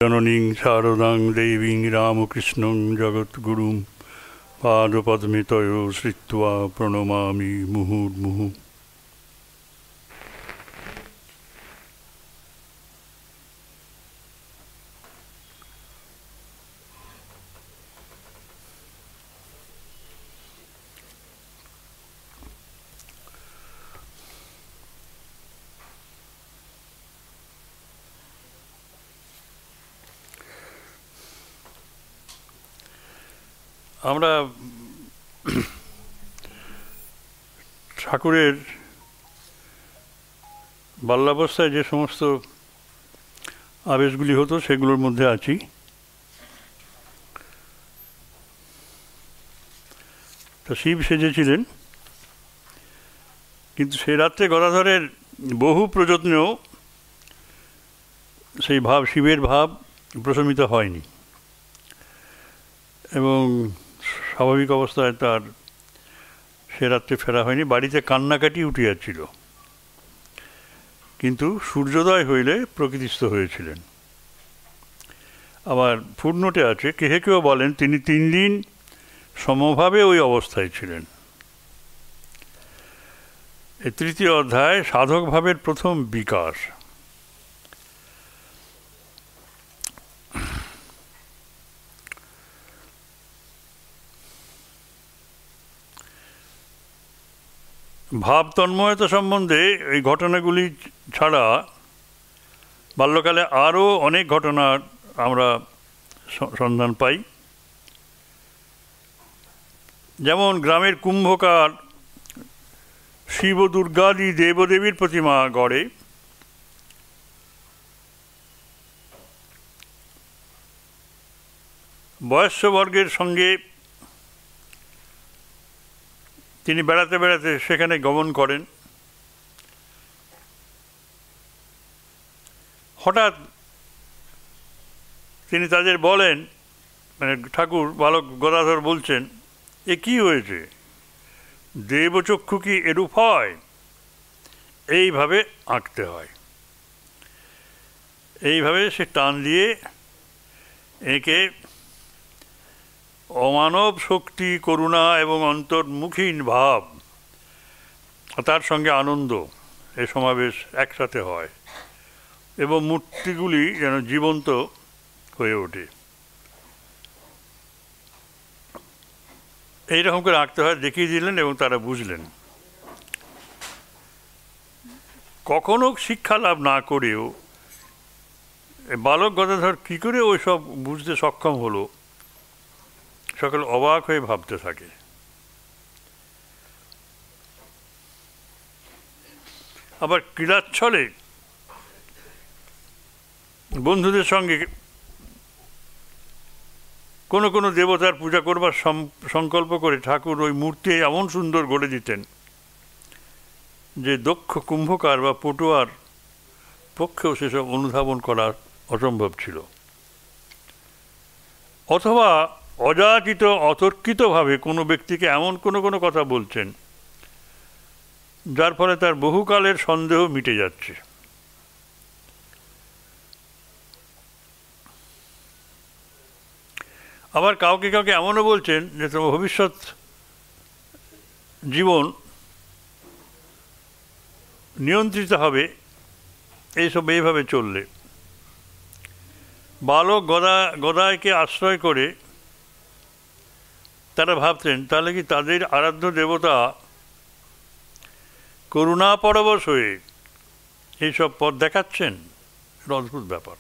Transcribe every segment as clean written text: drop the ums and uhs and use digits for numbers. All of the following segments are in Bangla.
জননীং শারদাং দেবীং রামকৃষ্ণং জগদ্গুরুং পাদপদ্মে তয় শ্রিত্বা প্রণমামি মুহুর্মুহুঃ। আমরা ঠাকুরের বাল্যাবস্থায় যে সমস্ত আবেশগুলি হতো সেগুলোর মধ্যে আছি। তা শিব সেজেছিলেন, কিন্তু সে রাত্রে গদাধরের বহু প্রযত্নেও সেই ভাব, শিবের ভাব প্রশমিত হয়নি এবং স্বাভাবিক অবস্থায় তার সে রাত্রে ফেরা হয়নি। বাড়িতে কান্নাকাটি উঠিয়াছিল, কিন্তু সূর্যোদয় হইলে প্রকৃতিস্থ হয়েছিলেন। আবার ফুটনোটে আছে, কেহে কেউ বলেন তিনি 3 দিন সমভাবে ওই অবস্থায় ছিলেন। এই 3য় অধ্যায় সাধক ভাবের প্রথম বিকাশ। ভাব তন্ময়তা সম্বন্ধে এই ঘটনাগুলি ছাড়া বাল্যকালে আরও অনেক ঘটনার আমরা সন্ধান পাই। যেমন গ্রামের কুম্ভকার শিব দুর্গাদি দেবদেবীর প্রতিমা গড়ে। বয়স্যবর্গের সঙ্গে তিনি বেড়াতে বেড়াতে সেখানে গমন করেন। হঠাৎ তিনি তাদের বলেন, মানে ঠাকুর বালক গদাধর বলছেন, এ কি হয়েছে, দেবচক্ষু কি এরূপ হয়? এইভাবে আঁকতে হয়। এইভাবে সে টান দিয়ে এঁকে অমানব শক্তি, করুণা এবং অন্তর্মুখীন ভাব, তার সঙ্গে আনন্দ, এ সমাবেশ একসাথে হয় এবং মূর্তিগুলি যেন জীবন্ত হয়ে ওঠে। এইরকম করে আঁকতে হয় দেখিয়ে দিলেন এবং তারা বুঝলেন। কখনো শিক্ষা লাভ না করেও বালক গদাধর কী করে ওই সব বুঝতে সক্ষম হলো, সকল অবাক হয়ে ভাবতে থাকে। আবার ক্রীড়াচ্ছলে বন্ধুদের সঙ্গে কোনো কোনো দেবতার পূজা করবার সংকল্প করে ঠাকুর ওই মূর্তি এমন সুন্দর গড়ে দিতেন যে দক্ষ কুম্ভকার বা পটুয়ার পক্ষেও সেসব অনুধাবন করা অসম্ভব ছিল। অথবা অযাচিত অতর্কিতভাবে কোনো ব্যক্তিকে এমন কোনো কোনো কথা বলছেন যার ফলে তার বহুকালের সন্দেহ মিটে যাচ্ছে। আবার কাউকে কাউকে এমনও বলছেন যে তোমার ভবিষ্যৎ জীবন নিয়ন্ত্রিত হবে এইসব এইভাবে চললে। বালক গদাইকে আশ্রয় করে তারা ভাবতেন তাহলে কি তাদের আরাধ্য দেবতা করুণা পরবশ হয়ে এইসব পথ দেখাচ্ছেন? অদ্ভুত ব্যাপার।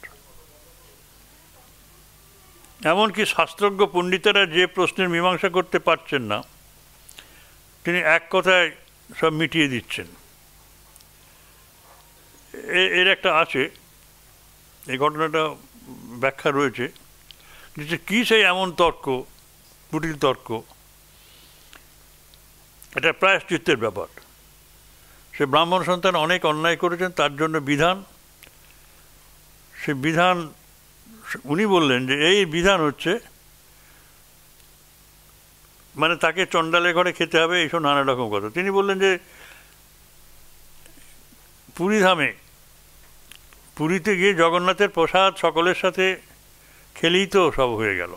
এমনকি শাস্ত্রজ্ঞ পণ্ডিতেরা যে প্রশ্নের মীমাংসা করতে পারছেন না, তিনি এক কথায় সব মিটিয়ে দিচ্ছেন। এর একটা আছে, এই ঘটনাটা ব্যাখ্যা রয়েছে যে কী সেই এমন তর্ক, কুটিল তর্ক। এটা প্রায়শ্চিত্তের ব্যাপার। সে ব্রাহ্মণ সন্তান অনেক অন্যায় করেছেন, তার জন্য বিধান। সে বিধান উনি বললেন যে এই বিধান হচ্ছে মানে তাকে চণ্ডালের ঘরে খেতে হবে, এইসব নানা রকম কথা। তিনি বললেন যে পুরীতে গিয়ে জগন্নাথের প্রসাদ সকলের সাথে খেলেই তো সব হয়ে গেল,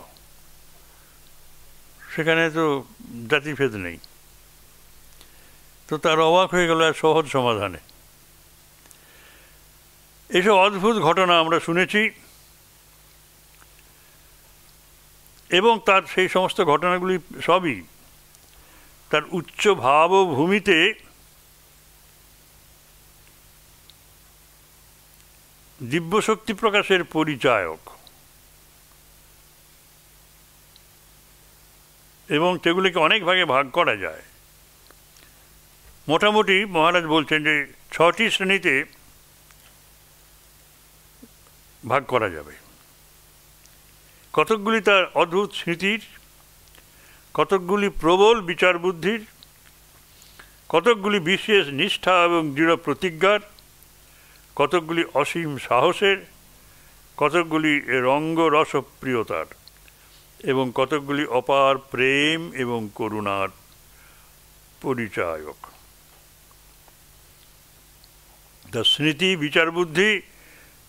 সেখানে তো জাতিভেদ নেই। তো তার অবাক হয়ে গেল সহজ সমাধানে। এসব অদ্ভুত ঘটনা আমরা শুনেছি, এবং তার সেই সমস্ত ঘটনাগুলি সবই তার উচ্চ ভাবভূমিতে দিব্যশক্তি প্রকাশের পরিচায়ক, এবং সেগুলিকে অনেক ভাগে ভাগ করা যায়। মোটামুটি মহারাজ বলছেন যে 6টি শ্রেণীতে ভাগ করা যাবে। কতকগুলি তার অদ্ভুত স্মৃতির, কতকগুলি প্রবল বিচার বুদ্ধির, কতকগুলি বিশেষ নিষ্ঠা এবং দৃঢ় প্রতিজ্ঞার, কতকগুলি অসীম সাহসের, কতকগুলি রঙ্গরসপ্রিয়তার, এবং কতকগুলি অপার প্রেম এবং করুণার পরিচায়ক। তা স্মৃতি, বিচার বুদ্ধি,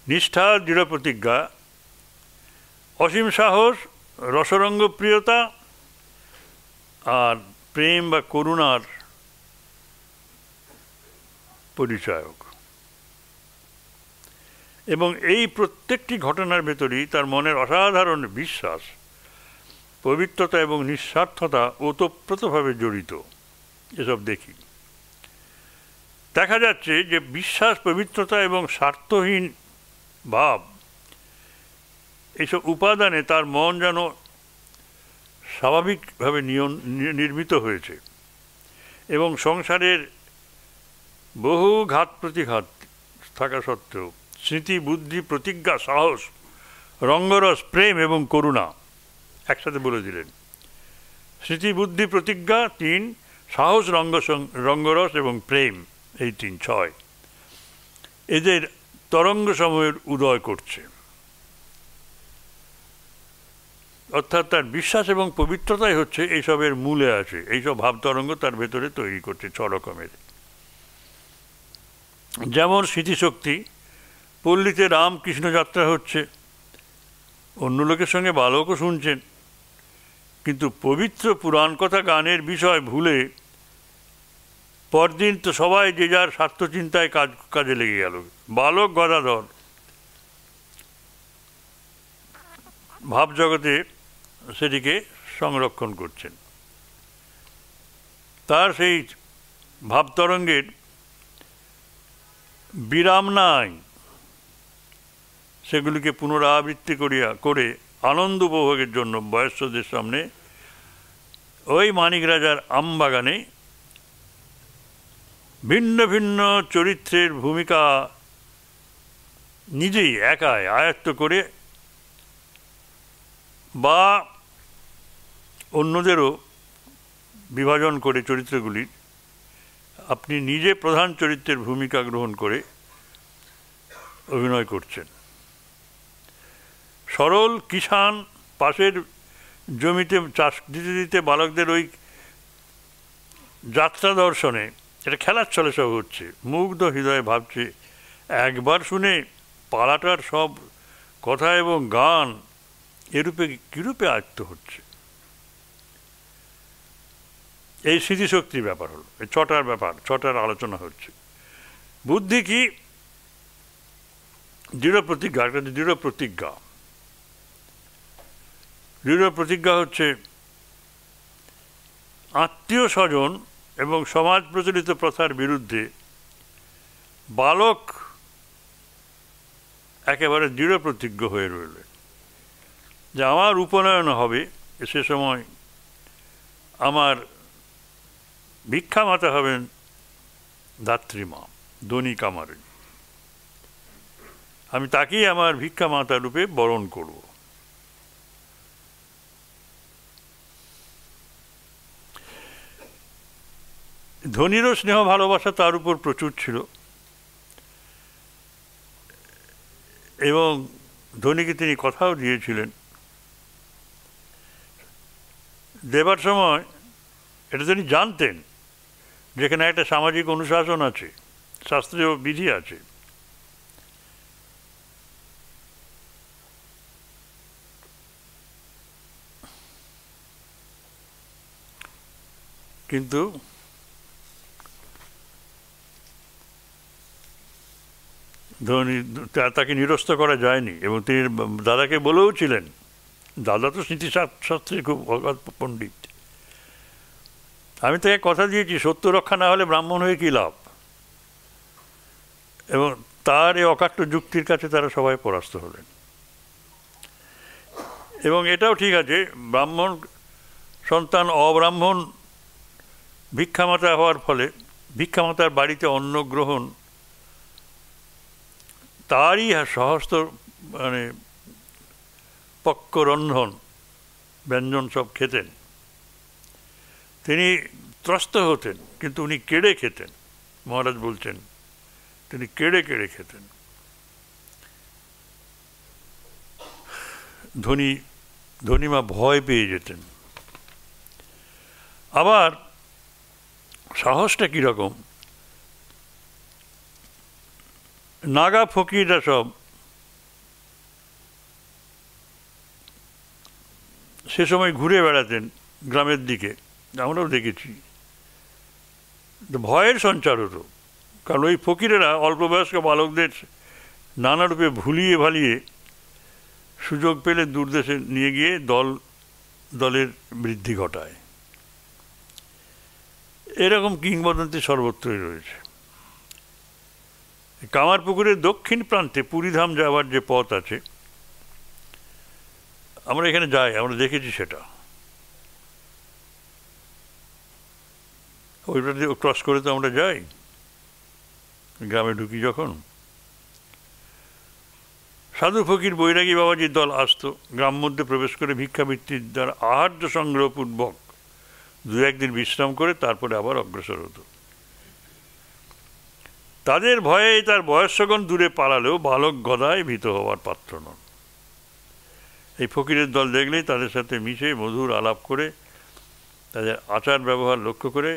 নিষ্ঠা, দৃঢ় প্রতিজ্ঞা, অসীম সাহস, রসরঙ্গ প্রিয়তা আর প্রেম বা করুণার পরিচায়ক। এবং এই প্রত্যেকটি ঘটনার ভেতরেই তার মনের অসাধারণ বিশ্বাস, পবিত্রতা এবং নিঃস্বার্থতা ওতপ্রোতভাবে জড়িত। এসব দেখি, দেখা যাচ্ছে যে বিশ্বাস, পবিত্রতা এবং স্বার্থহীন ভাব, এইসব উপাদানে তার মন যেন স্বাভাবিকভাবে নির্মিত হয়েছে, এবং সংসারের বহু ঘাত প্রতিঘাত থাকা সত্ত্বেও স্মৃতি, বুদ্ধি, প্রতিজ্ঞা, সাহস, রঙ্গরস, প্রেম এবং করুণা একসাথে বলে দিলেন। স্মৃতি, বুদ্ধি, প্রতিজ্ঞা 3, সাহস, রঙ্গরস এবং প্রেম এই 3, 6 এদের তরঙ্গ সময়ের উদয় করছে। অর্থাৎ তার বিশ্বাস এবং পবিত্রতাই হচ্ছে এইসবের মূলে আছে। এইসব ভাবতরঙ্গ তার ভেতরে তৈরি করছে 6 রকমের। যেমন স্মৃতিশক্তি, পল্লীতে রামকৃষ্ণ যাত্রা হচ্ছে, অন্য লোকের সঙ্গে বালকও শুনছেন, কিন্তু পবিত্র পুরাণ কথা গানের বিষয় ভুলে পরদিন তো সবাই যে যার স্বার্থচিন্তায় কাজে লেগে গেল। বালক গদাধর ভাবজগতে সেটিকে সংরক্ষণ করছেন। তার সেই ভাবতরঙ্গের বিরাম নাই, সেগুলিকে পুনরাবৃত্তি করে আনন্দ উপভোগের জন্য বয়স্কদের সামনে ওই মানিক রাজার আমবাগানে ভিন্ন ভিন্ন চরিত্রের ভূমিকা নিজেই একাই আয়ত্ত করে বা অন্যদেরও বিভাজন করে চরিত্রগুলির আপনি নিজে প্রধান চরিত্রের ভূমিকা গ্রহণ করে অভিনয় করছেন। সরল কিষাণ পাশের জমিতে চাষ দিতে দিতে বালকদের ওই যাত্রা দর্শনে, এটা খেলার ছলে সব হচ্ছে, মুগ্ধ হৃদয়ে ভাবছে একবার শুনে পালাটার সব কথা এবং গান এরূপে কীরূপে আয়ত্ত হচ্ছে। এই স্মৃতিশক্তির ব্যাপার হলো, এই 6টার ব্যাপার, 6টার আলোচনা হচ্ছে। বুদ্ধি কি? দৃঢ় প্রতিজ্ঞা। একটা দৃঢ় প্রতিজ্ঞা, দৃঢ় প্রতিজ্ঞা হচ্ছে আত্মীয় স্বজন এবং সমাজ প্রচলিত প্রথার বিরুদ্ধে বালক একেবারে দৃঢ় প্রতিজ্ঞ হয়ে রইলেন যে আমার উপনয়ন হবে, সে সময় আমার ভিক্ষা মাতা হবেন ধাত্রীমা, ধনী কামারিনী। আমি তাকেই আমার ভিক্ষা মাতা রূপে বরণ করব। ধনীরও স্নেহ ভালোবাসা তার উপর প্রচুর ছিল, এবং ধনীকে তিনি কথাও দিয়েছিলেন দেবার সময়। এটা তিনি জানতেন যেখানে একটা সামাজিক অনুশাসন আছে, শাস্ত্রীয় বিধি আছে। কিন্তু ধনী তাকে নিরস্ত করা যায়নি, এবং তিনি দাদাকে বলেও ছিলেন, দাদা তো নীতিশাস্ত্রে খুব অগাধ পণ্ডিত, আমি তাকে কথা দিয়েছি সত্য রক্ষা না হলে ব্রাহ্মণ হয়ে কী লাভ। এবং তার এই অকাট্য যুক্তির কাছে তারা সবাই পরাস্ত হলেন। এবং এটাও ঠিক আছে, ব্রাহ্মণ সন্তান অব্রাহ্মণ ভিক্ষামাতা হওয়ার ফলে ভিক্ষামাতার বাড়িতে অন্ন গ্রহণ তারই সহস্ত মানে পক্ক রন্ধন ব্যঞ্জন সব খেতেন, তিনি ত্রস্ত হতেন, কিন্তু উনি কেড়ে খেতেন। মহারাজ বলছেন তিনি কেড়ে কেড়ে খেতেন। ধনীমা ভয় পেয়ে যেতেন। আবার সাহসটা কীরকম, নাগা ফকিররা সব সে সময় ঘুরে বেড়াতেন গ্রামের দিকে, আমরাও দেখেছি, ভয়ের সঞ্চার হতো। কারণ ওই ফকিরেরা অল্পবয়স্ক বালকদের নানারূপে ভুলিয়ে ভালিয়ে সুযোগ পেলে দূরদেশে নিয়ে গিয়ে দলের বৃদ্ধি ঘটায়। এরকম কিংবদন্তি সর্বত্রই রয়েছে। কামারপুকুরের দক্ষিণ প্রান্তে পুরীধাম যাওয়ার যে পথ আছে, আমরা এখানে যাই, আমরা দেখেছি সেটা। ওইটা দিয়ে ক্রস করে তো আমরা যাই, গ্রামে ঢুকি যখন। সাধু ফকির বৈরাগী বাবাজির দল আসতো, গ্রাম মধ্যে প্রবেশ করে ভিক্ষাবৃত্তির দ্বারা আহার্য সংগ্রহপূর্বক দু একদিন বিশ্রাম করে তারপরে আবার অগ্রসর হতো। তাদের ভয়ে তার বয়স্কগণ দূরে পালালেও বালক গদায় ভীত হওয়ার পাত্র নন। এই ফকিরের দল দেখলেই তাদের সাথে মিশে মধুর আলাপ করে, তাদের আচার ব্যবহার লক্ষ্য করে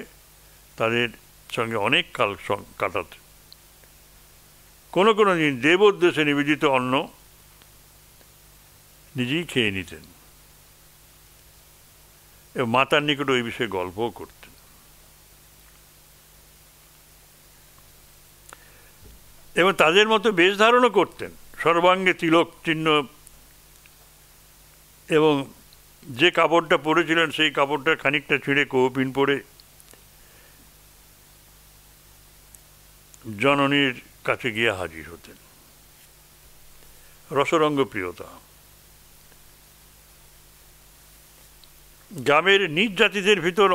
তাদের সঙ্গে অনেক কাল কাটাতে। কোনো কোনো দিন দেবোদ্দেশে নিবেদিত অন্ন নিজেই খেয়ে নিতেন এবং মাতার নিকট ওই বিষয়ে গল্পও করতেন। এবং তাদের মতো বেশ ধারণও করতেন, সর্বাঙ্গে তিলক চিহ্ন, এবং যে কাপড়টা পরেছিলেন সেই কাপড়টা খানিকটা ছিঁড়ে কৌপিন পরে জননীর কাছে গিয়ে হাজির হতেন। রসরঙ্গ প্রিয়তা। গ্রামের নিজ জাতিদের ভিতর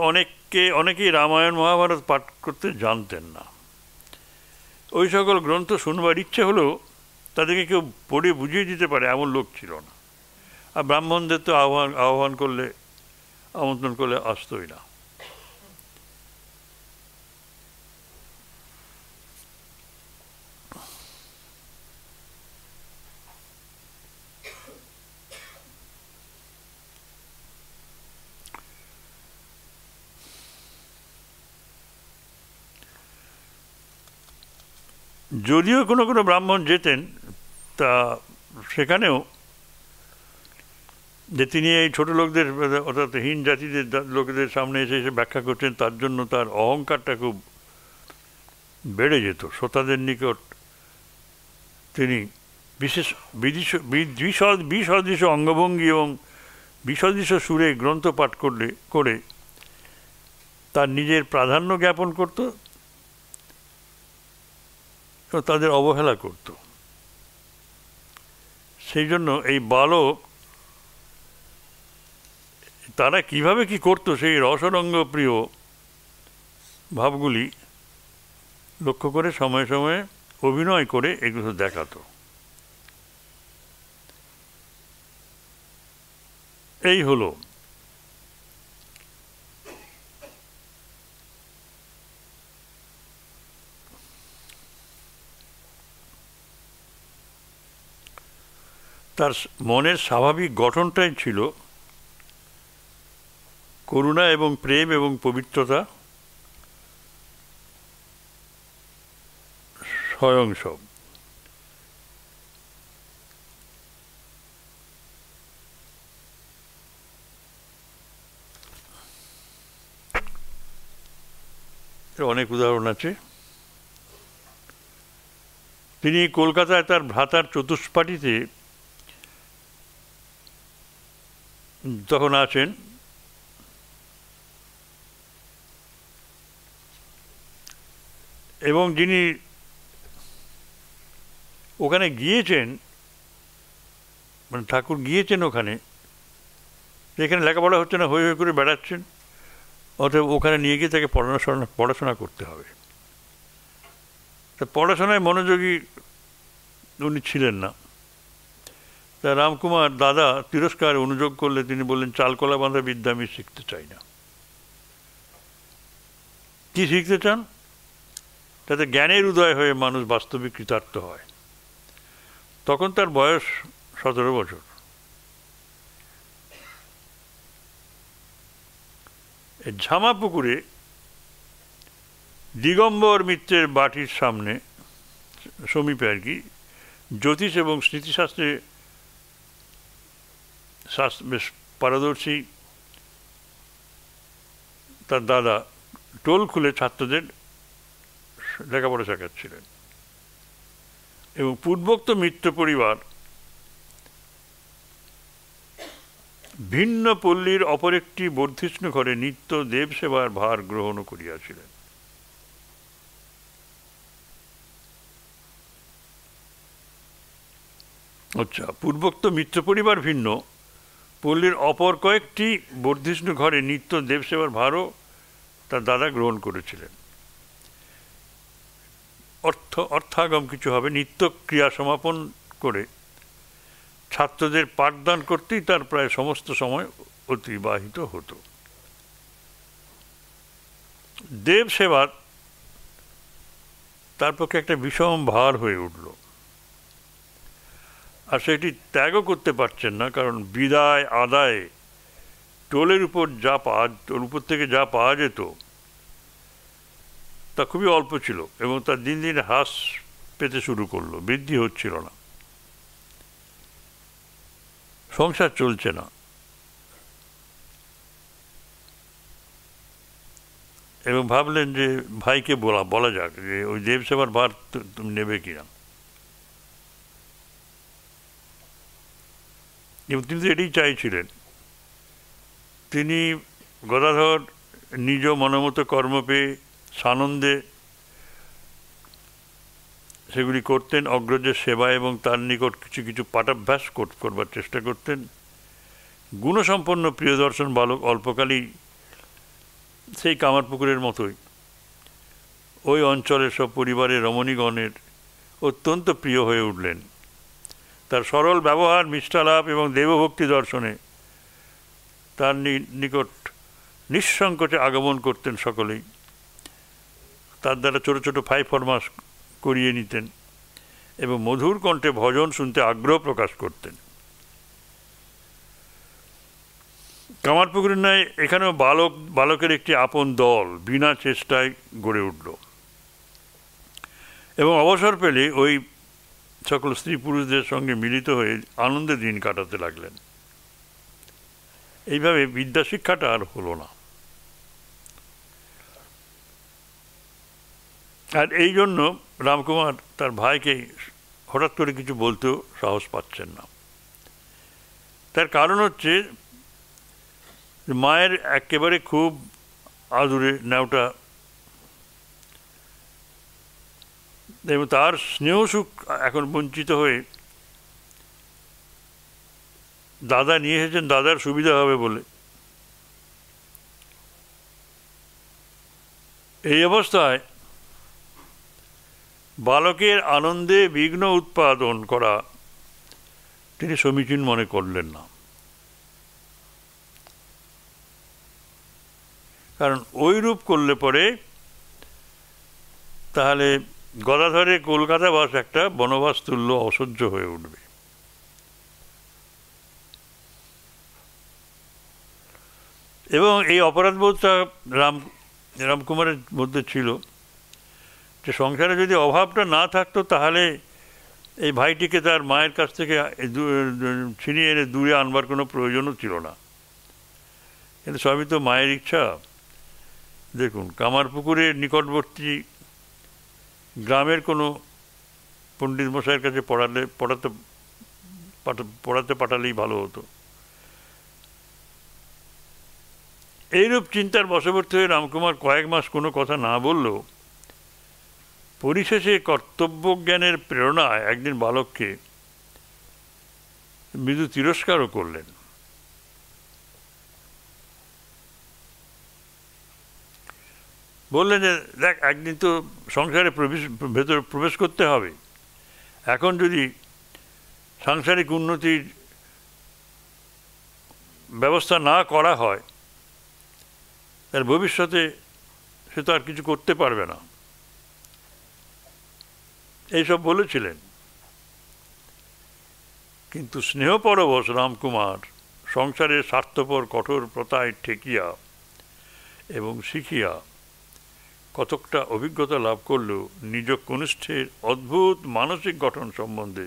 অনেকেই রামায়ণ মহাভারত পাঠ করতে জানতেন না। ওই সকল গ্রন্থ শুনবার ইচ্ছে হলেও তাদেরকে কেউ পড়ে বুঝিয়ে দিতে পারে এমন লোক ছিল না। আর ব্রাহ্মণদের তো আমন্ত্রণ করলে আসতোই না। যদিও কোনো কোনো ব্রাহ্মণ যেতেন, তা সেখানেও যে তিনি এই ছোট লোকদের অর্থাৎ হীন জাতিদের লোকেদের সামনে এসে ব্যাখ্যা করছেন, তার জন্য তার অহংকারটা খুব বেড়ে যেত। শ্রোতাদের নিকট তিনি বিশেষ বিসদৃশ অঙ্গভঙ্গি এবং বিসদৃশ সুরে গ্রন্থ পাঠ করে তার নিজের প্রাধান্য জ্ঞাপন করত, তাদের অবহেলা করত। সেই জন্য এই বালক তারা কিভাবে কি করতো সেই রসরঙ্গ প্রিয় ভাবগুলি লক্ষ্য করে সময়ে সময়ে অভিনয় করে এগুলো দেখাতো। এই হলো তার মনের স্বাভাবিক গঠনটাই ছিল করুণা এবং প্রেম এবং পবিত্রতা স্বয়ং সব। অনেক উদাহরণ আছে। তিনি কলকাতায় তার ভ্রাতার চতুষ্পাটিতে তখন আছেন, এবং যিনি ওখানে গিয়েছেন, মানে ঠাকুর গিয়েছেন ওখানে, এখানে লেখাপড়া হচ্ছে না, হই হই করে বেড়াচ্ছেন, অতএব ওখানে নিয়ে গিয়ে তাকে পড়াশোনা করতে হবে। তা পড়াশোনায় মনোযোগী উনি ছিলেন না। তা রামকুমার দাদা তিরস্কার অনুযোগ করলে তিনি বললেন, চালকলা বাঁধা বিদ্যা আমি শিখতে চাই না। কি শিখতে চান? তাতে জ্ঞানের উদয় হয়ে মানুষ বাস্তবিক কৃতার্থ হয়। তখন তার বয়স 17 বছর। ঝামাপুকুরে দিগম্বর মিত্রের বাটির সামনে, সমীপে আর কি, জ্যোতিষ এবং স্মৃতিশাস্ত্রে বেশ পারদর্শী তার দাদা টোল খুলে ছাত্রদের লেখাপড়া শেখাচ্ছিলেন। এবং পূর্বোক্ত মিত্র পরিবার ভিন্ন পল্লীর অপর একটি বর্ধিষ্ণু ঘরে নিত্য দেবসেবার ভার গ্রহণ করিয়াছিলেন। আচ্ছা, পূর্বোক্ত মিত্র পরিবার ভিন্ন পল্লীর অপর কয়েকটি বর্ধিষ্ণু ঘরে নিত্য দেবসেবার ভারও তার দাদা গ্রহণ করেছিলেন। অর্থাগম কিছু হবে, নিত্য ক্রিয়া সমাপন করে ছাত্রদের পাঠদান করতেই তার প্রায় সমস্ত সময় অতিবাহিত হতো। দেব সেবা তার পক্ষে একটা বিষম ভার হয়ে উঠল, আর সেটি ত্যাগও করতে পারছেন না, কারণ বিদায় আদায় টোলের উপর থেকে যা পাওয়া যেত তা খুবই অল্প ছিল, এবং তার দিন দিন হ্রাস পেতে শুরু করলো, বৃদ্ধি হচ্ছিল না। সংসার চলছে না, এবং ভাবলেন যে ভাইকে বলা যাক যে ওই দেবসেবার ভার তুমি নেবে কিনা। এবং তিনি তো এটাই চাইছিলেন। তিনি গদাধর নিজ মনোমতো কর্ম পেয়ে সানন্দে সেগুলি করতেন, অগ্রজের সেবা এবং তার নিকট কিছু কিছু পাঠাভ্যাস করবার চেষ্টা করতেন। গুণসম্পন্ন প্রিয়দর্শন বালক অল্পকালেই সেই কামারপুকুরের মতোই ওই অঞ্চলের সব পরিবারের রমণীগণের অত্যন্ত প্রিয় হয়ে উঠলেন। তার সরল ব্যবহার, মিষ্টালাপ এবং দেবভক্তি দর্শনে তার নিকট নিঃসংকোচে আগমন করতেন সকলেই। তার দ্বারা ছোটো ছোটো ফরমাস করিয়ে নিতেন এবং মধুর কণ্ঠে ভজন শুনতে আগ্রহ প্রকাশ করতেন। কামারপুকুরের ন্যায় এখানেও বালকের একটি আপন দল বিনা চেষ্টায় গড়ে উঠল, এবং অবসর পেলে ওই সকল স্ত্রী পুরুষদের সঙ্গে মিলিত হয়ে আনন্দে দিন কাটাতে লাগলেন। এইভাবে বিদ্যাশিক্ষাটা আর হলো না। আর এই জন্য রামকুমার তার ভাইকে হঠাৎ করে কিছু বলতেও সাহস পাচ্ছেন না। তার কারণ হচ্ছে মায়ের একেবারে খুব আদুরে নেওটা, এবং তার স্নেহ সুখ এখন বঞ্চিত হয়ে দাদা নিয়ে এসেছেন দাদার সুবিধা হবে বলে। এই অবস্থায় বালকের আনন্দে বিঘ্ন উৎপাদন করা তিনি সমীচীন মনে করলেন না, কারণ ওই রূপ করলে পরে তাহলে গদাধরে কলকাতা বাস একটা বনবাস তুল্য অসহ্য হয়ে উঠবে। এবং এই অপরাধবোধটা রামকুমারের মধ্যে ছিল যে সংসারে যদি অভাবটা না থাকতো তাহলে এই ভাইটিকে তার মায়ের কাছ থেকে ছিনিয়ে এনে দূরে আনবার কোনো প্রয়োজনও ছিল না। কিন্তু সবই তো মায়ের ইচ্ছা। দেখুন, কামারপুকুরের নিকটবর্তী গ্রামের কোনো পণ্ডিত মশাইয়ের কাছে পড়াতে পাঠালেই ভালো হতো। এইরূপ চিন্তার বশবর্তী হয়ে রামকুমার কয়েক মাস কোনো কথা না বললেও পরিশেষে কর্তব্যজ্ঞানের প্রেরণায় একদিন বালককে মৃদু তিরস্কারও করলেন। বললেন যে, দেখ, একদিন তো সংসারে ভেতর প্রবেশ করতে হবে। এখন যদি সাংসারিক উন্নতির ব্যবস্থা না করা হয়, তার ভবিষ্যতে সে তো আর কিছু করতে পারবে না। এইসব বলেছিলেন। কিন্তু স্নেহপরবশ রামকুমার সংসারের স্বার্থপর কঠোর প্রথায় ঠেকিয়া এবং শিখিয়া কতকটা অভিজ্ঞতা লাভ করলেও নিজ কনিষ্ঠের অদ্ভুত মানসিক গঠন সম্বন্ধে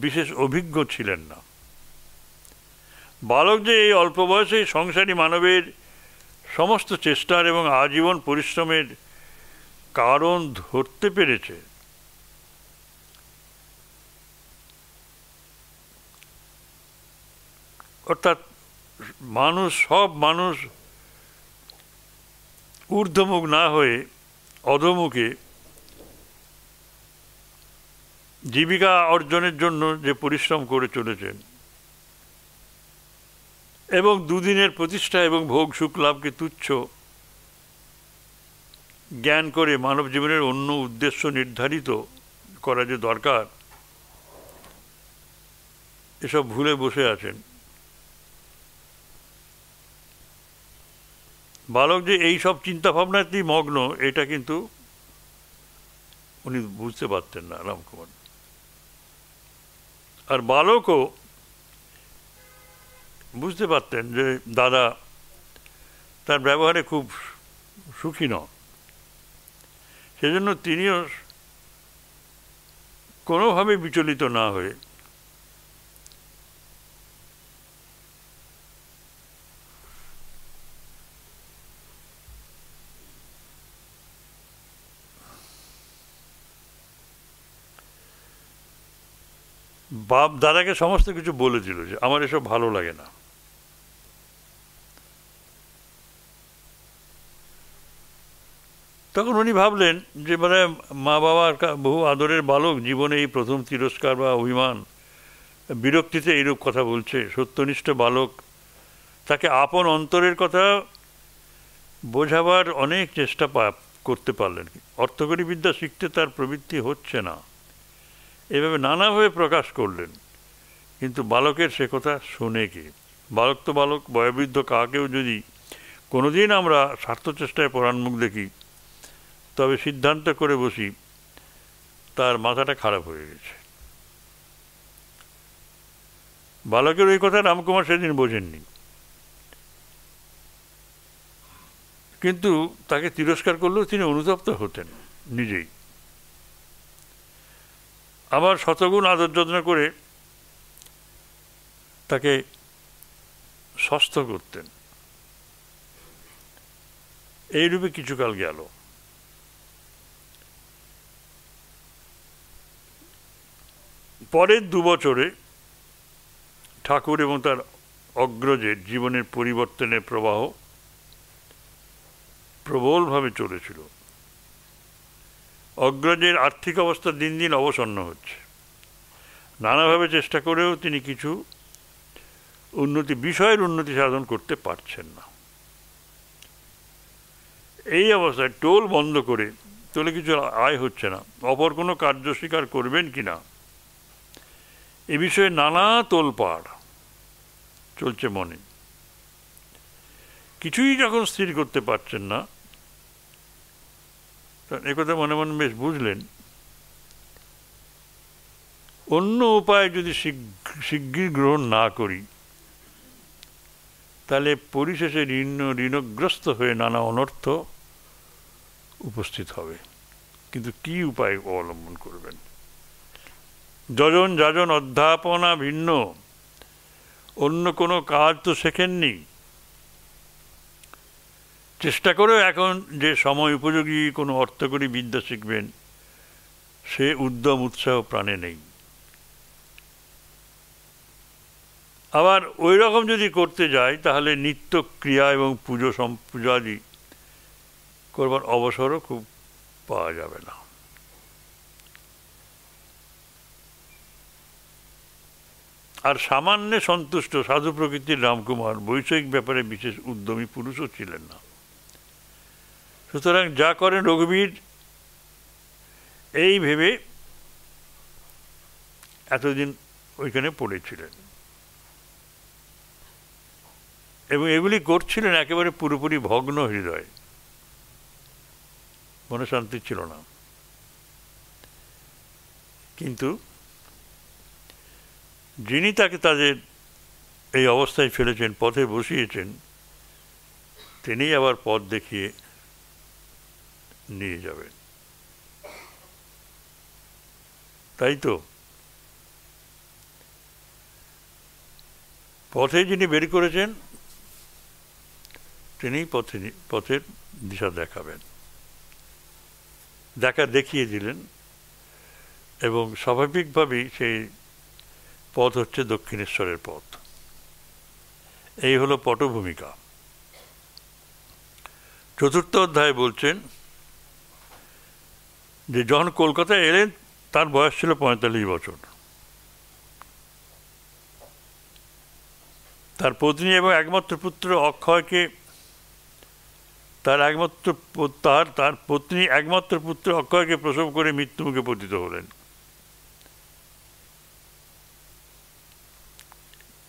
বিশেষ অভিজ্ঞ ছিলেন না। বালক যে এই অল্প বয়সে সংসারী মানবের সমস্ত চেষ্টার এবং আজীবন পরিশ্রমের কারণ ধরতে পেরেছে, অর্থাৎ সব মানুষ ঊর্ধ্বমুখ না হয়ে অধোমুখে জীবিকা অর্জনের জন্য যে পরিশ্রম করে চলেছেন এবং দুদিনের প্রতিষ্ঠা এবং ভোগ সুখ লাভকে তুচ্ছ জ্ঞান করে মানব জীবনের অন্য উদ্দেশ্য নির্ধারিত করা যে দরকার, এসব ভুলে বসে আছেন। বালক যে এই সব চিন্তাভাবনাতেই মগ্ন, এটা কিন্তু উনি বুঝতে পারতেন না, রামকুমার। আর বালকও বুঝতে পারতেন যে দাদা তার ব্যবহারে খুব সুখী নন। সেজন্য তিনিও কোনোভাবে বিচলিত না হয়ে দাদাকে সমস্ত কিছু বলেছিল যে আমার এসব ভালো লাগে না। তখন উনি ভাবলেন যে মানে মা বাবার বহু আদরের বালক জীবনে এই প্রথম তিরস্কার বা অভিমান বিরক্তিতে এইরূপ কথা বলছে। সত্যনিষ্ঠ বালক, তাকে আপন অন্তরের কথা বোঝাবার অনেক চেষ্টা করতে পারলেন। অর্থকরী বিদ্যা শিখতে তার প্রবৃত্তি হচ্ছে না, এভাবে নানাভাবে প্রকাশ করলেন। কিন্তু বালকের সে কথা শুনে কি? বালক তো বালক, বয়োবৃদ্ধ কাকেও যদি কোনোদিন আমরা স্বার্থচেষ্টায় পরাণমুখ দেখি, তবে সিদ্ধান্ত করে বসি তার মাথাটা খারাপ হয়ে গেছে। বালকের ওই কথা রামকুমার সেদিন বোঝেননি, কিন্তু তাকে তিরস্কার করলেও তিনি অনুতপ্ত হতেন নিজেই। আবার শতগুণ আদর যত্ন করে তাকে সুস্থ করতেন। এইরূপে কিছুকাল গেল। পরের 2 বছরে ঠাকুর এবং তার অগ্রজের জীবনের পরিবর্তনের প্রবাহ প্রবলভাবে চলেছিল। অগ্রজের আর্থিক অবস্থা দিন দিন অবসন্ন হচ্ছে। নানাভাবে চেষ্টা করেও তিনি কিছু বিষয়ের উন্নতি সাধন করতে পারছেন না। এই অবস্থায় টোল বন্ধ করে টোলে কিছু আয় হচ্ছে না, অপর কোনো কার্য স্বীকার করবেন কি না এ বিষয়ে নানা তোলপাড় চলছে মনে। কিছুই যখন স্থির করতে পারছেন না, একথা মনে মনে বেশ বুঝলেন অন্য উপায় যদি শিগগির গ্রহণ না করি, তাহলে পরিশেষে ঋণগ্রস্ত হয়ে নানা অনর্থ উপস্থিত হবে। কিন্তু কি উপায় অবলম্বন করবেন? যজন যাজন অধ্যাপনা ভিন্ন, অন্য কোনো কাজ তো শেখেননি। চেষ্টা করেও এখন যে সময় উপযোগী কোনো অর্থকরী বিদ্যা শিখবেন সে উদ্যম উৎসাহ প্রাণে নেই। আবার ওই রকম যদি করতে যায় তাহলে নিত্য ক্রিয়া এবং পূজাদি করবার অবসরও খুব পাওয়া যাবে না। আর সামান্যে সন্তুষ্ট সাধু প্রকৃতির রামকুমার বৈষয়িক ব্যাপারে বিশেষ উদ্যমী পুরুষও ছিলেন না। সুতরাং যা করেন রঘুবীর এই ভেবে এতদিন ওইখানে পড়েছিলেন এবং এগুলি করছিলেন একেবারে পুরোপুরি ভগ্ন হৃদয়, মনে শান্তি ছিল না। কিন্তু যিনি তাকে তাদের এই অবস্থায় ফেলেছেন, পথে বসিয়েছেন, তিনি আবার পথ দেখিয়ে নিয়ে যাবেন। তাই তো পথে যিনি বের করেছেন তিনি পথের দিশা দেখাবেন, দেখিয়ে দিলেন। এবং স্বাভাবিকভাবেই সেই পথ হচ্ছে দক্ষিণেশ্বরের পথ। এই হলো পটভূমিকা। চতুর্থ অধ্যায়ে বলছেন যে যখন কলকাতায় এলেন তার বয়স ছিল 45 বছর। তার পত্নী এবং একমাত্র পুত্র অক্ষয়কে তার পত্নী একমাত্র পুত্র অক্ষয়কে প্রসব করে মৃত্যুমুখে পতিত হলেন।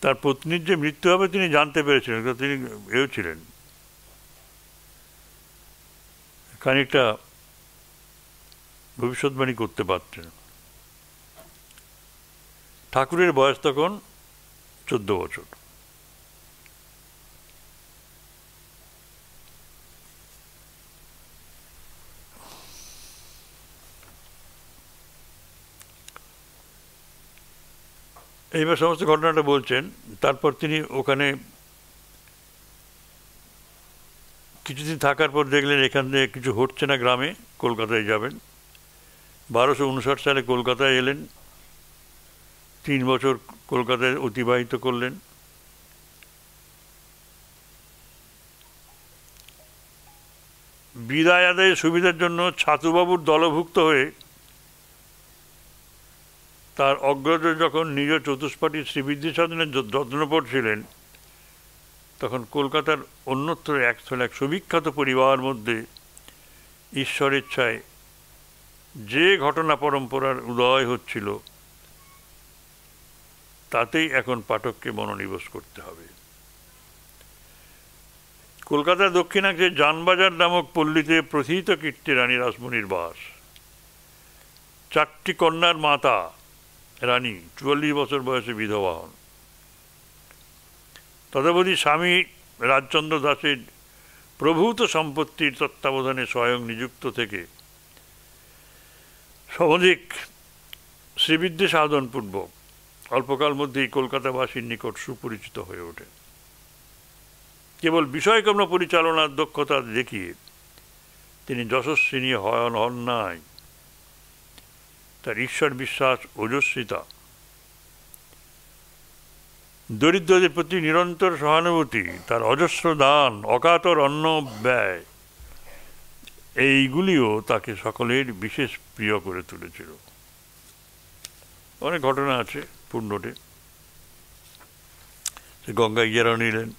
তার পত্নীর যে মৃত্যু হবে তিনি জানতে পেরেছিলেন, তিনি এও ছিলেন, খানিকটা ভবিষ্যৎবাণী করতে পারতেন। ঠাকুরের বয়স তখন 14 বছর। এইবার সমস্ত ঘটনাটা বলছেন। তারপর তিনি ওখানে কিছুদিন থাকার পর দেখলেন এখানে কিছু হচ্ছে না গ্রামে, কলকাতায় যাবেন। 1259 সালে কলকাতায় এলেন, 3 বছর কলকাতায় অতিবাহিত করলেন। বিদায় আদায়ের সুবিধার জন্য ছাতুবাবুর দলভুক্ত হয়ে তার অগ্রজ যখন নিজ চতুষ্পাঠী শ্রীবৃদ্ধি সাধনের যত্নপর ছিলেন, তখন কলকাতার অন্যত্র এক সুবিখ্যাত পরিবার মধ্যে ঈশ্বরেচ্ছায় যে ঘটনা পরম্পরার উদয় হচ্ছিল তাতেই এখন পাঠককে মনোনিবেশ করতে হবে। কলকাতার দক্ষিণাংশে জানবাজার নামক পল্লীতে প্রথিত কীর্তি রানী রাসমণির বাস। 4টি কন্যার মাতা রানী 44 বছর বয়সে বিধবা হন। তদাবধি স্বামী রাজচন্দ্র দাসের প্রভূত সম্পত্তির তত্ত্বাবধানে স্বয়ং নিযুক্ত থেকে সমধিক শ্রীবিদ্যে সাধনপূর্বক অল্পকাল মধ্যেই কলকাতাবাসীর নিকট সুপরিচিত হয়ে ওঠে। কেবল বিষয়ক্রম পরিচালনার দক্ষতা দেখিয়ে তিনি যশস্বিনী হন নাই। তার ঈশ্বর বিশ্বাস, ওজস্বিতা, দরিদ্রদের প্রতি নিরন্তর সহানুভূতি, তার অজস্র দান, অকাতর অন্ন ব্যয়, এইগুলিও তাকে সকলের বিশেষ প্রিয় করে তুলেছিল। অনেক ঘটনা আছে পূর্ণটে। সে গঙ্গায় ইয়েরা নিলেন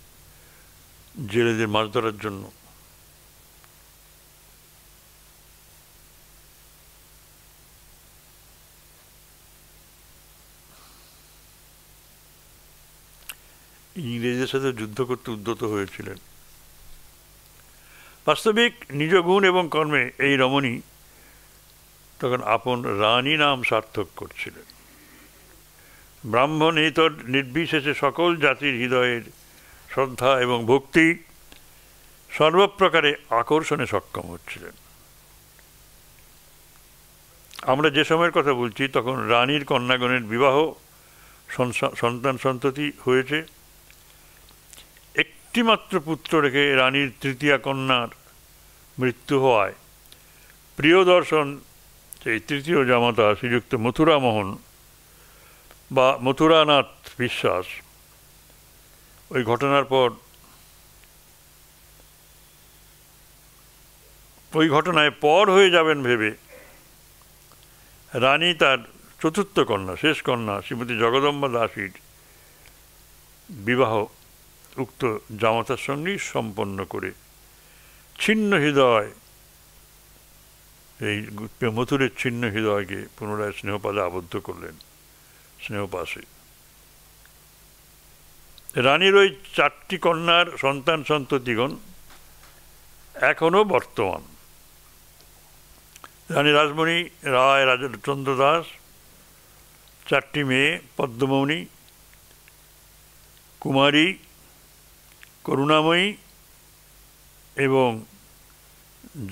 জেলেদের মাছ ধরার জন্য। ইংরেজদের সাথে যুদ্ধ করতে উদ্যত হয়েছিলেন। বাস্তবিক নিজ গুণ এবং কর্মে এই রমণী তখন আপন রানী নাম সার্থক করছিলেন। ব্রাহ্মণ ইতর নির্বিশেষে সকল জাতির হৃদয়ের শ্রদ্ধা এবং ভক্তি সর্বপ্রকারে আকর্ষণে সক্ষম হচ্ছিলেন। আমরা যে সময়ের কথা বলছি তখন রানীর কন্যাগণের বিবাহ, সন্তান সন্ততি হয়েছে। 4টি মাত্র পুত্র রেখে রানীর তৃতীয়া কন্যার মৃত্যু হওয়ায় প্রিয়দর্শন এই তৃতীয় জামাতা শ্রীযুক্ত মথুরামোহন বা মথুরানাথ বিশ্বাস ওই ঘটনার পর ওই ঘটনায় পর হয়ে যাবেন ভেবে রানী তার চতুর্থ কন্যা শেষ কন্যা শ্রীমতী জগদম্বা দাসীর বিবাহ উক্ত জামাতার সঙ্গেই সম্পন্ন করে ছিন্ন হৃদয় এই মথুরের ছিন্ন হৃদয়কে পুনরায় স্নেহপাদে আবদ্ধ করলেন স্নেহপাশে। রানীর ওই 4টি কন্যার সন্তান সন্ততিগণ এখনো বর্তমান। রানী রাসমণি রায় চন্দ্র দাস, 4টি মেয়ে পদ্মমণি, কুমারী, করুণাময়ী এবং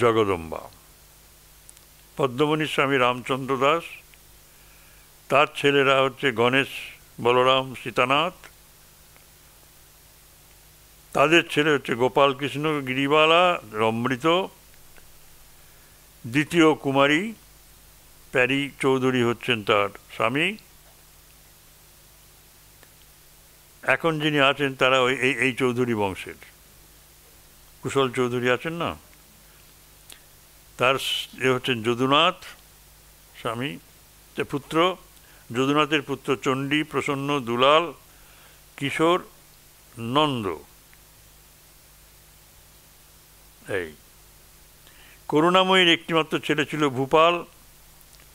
জগদম্বা। পদ্মমণির স্বামী রামচন্দ্র দাস, তার ছেলেরা হচ্ছে গণেশ, বলরাম, সীতানাথ, তাদের ছেলে হচ্ছে গোপাল কৃষ্ণ, গিরিবালা, অমৃত। দ্বিতীয় কুমারী প্যারি চৌধুরী হচ্ছেন তার স্বামী। এখন যিনি আছেন তারা ওই এই চৌধুরী বংশের, কুশল চৌধুরী আছেন না, তার হচ্ছেন যদুনাথ স্বামী, পুত্র। যদুনাথের পুত্র চণ্ডী, প্রসন্ন, দুলাল, কিশোর, নন্দ। এই করুণাময়ীর একটিমাত্র ছেলে ছিল ভূপাল,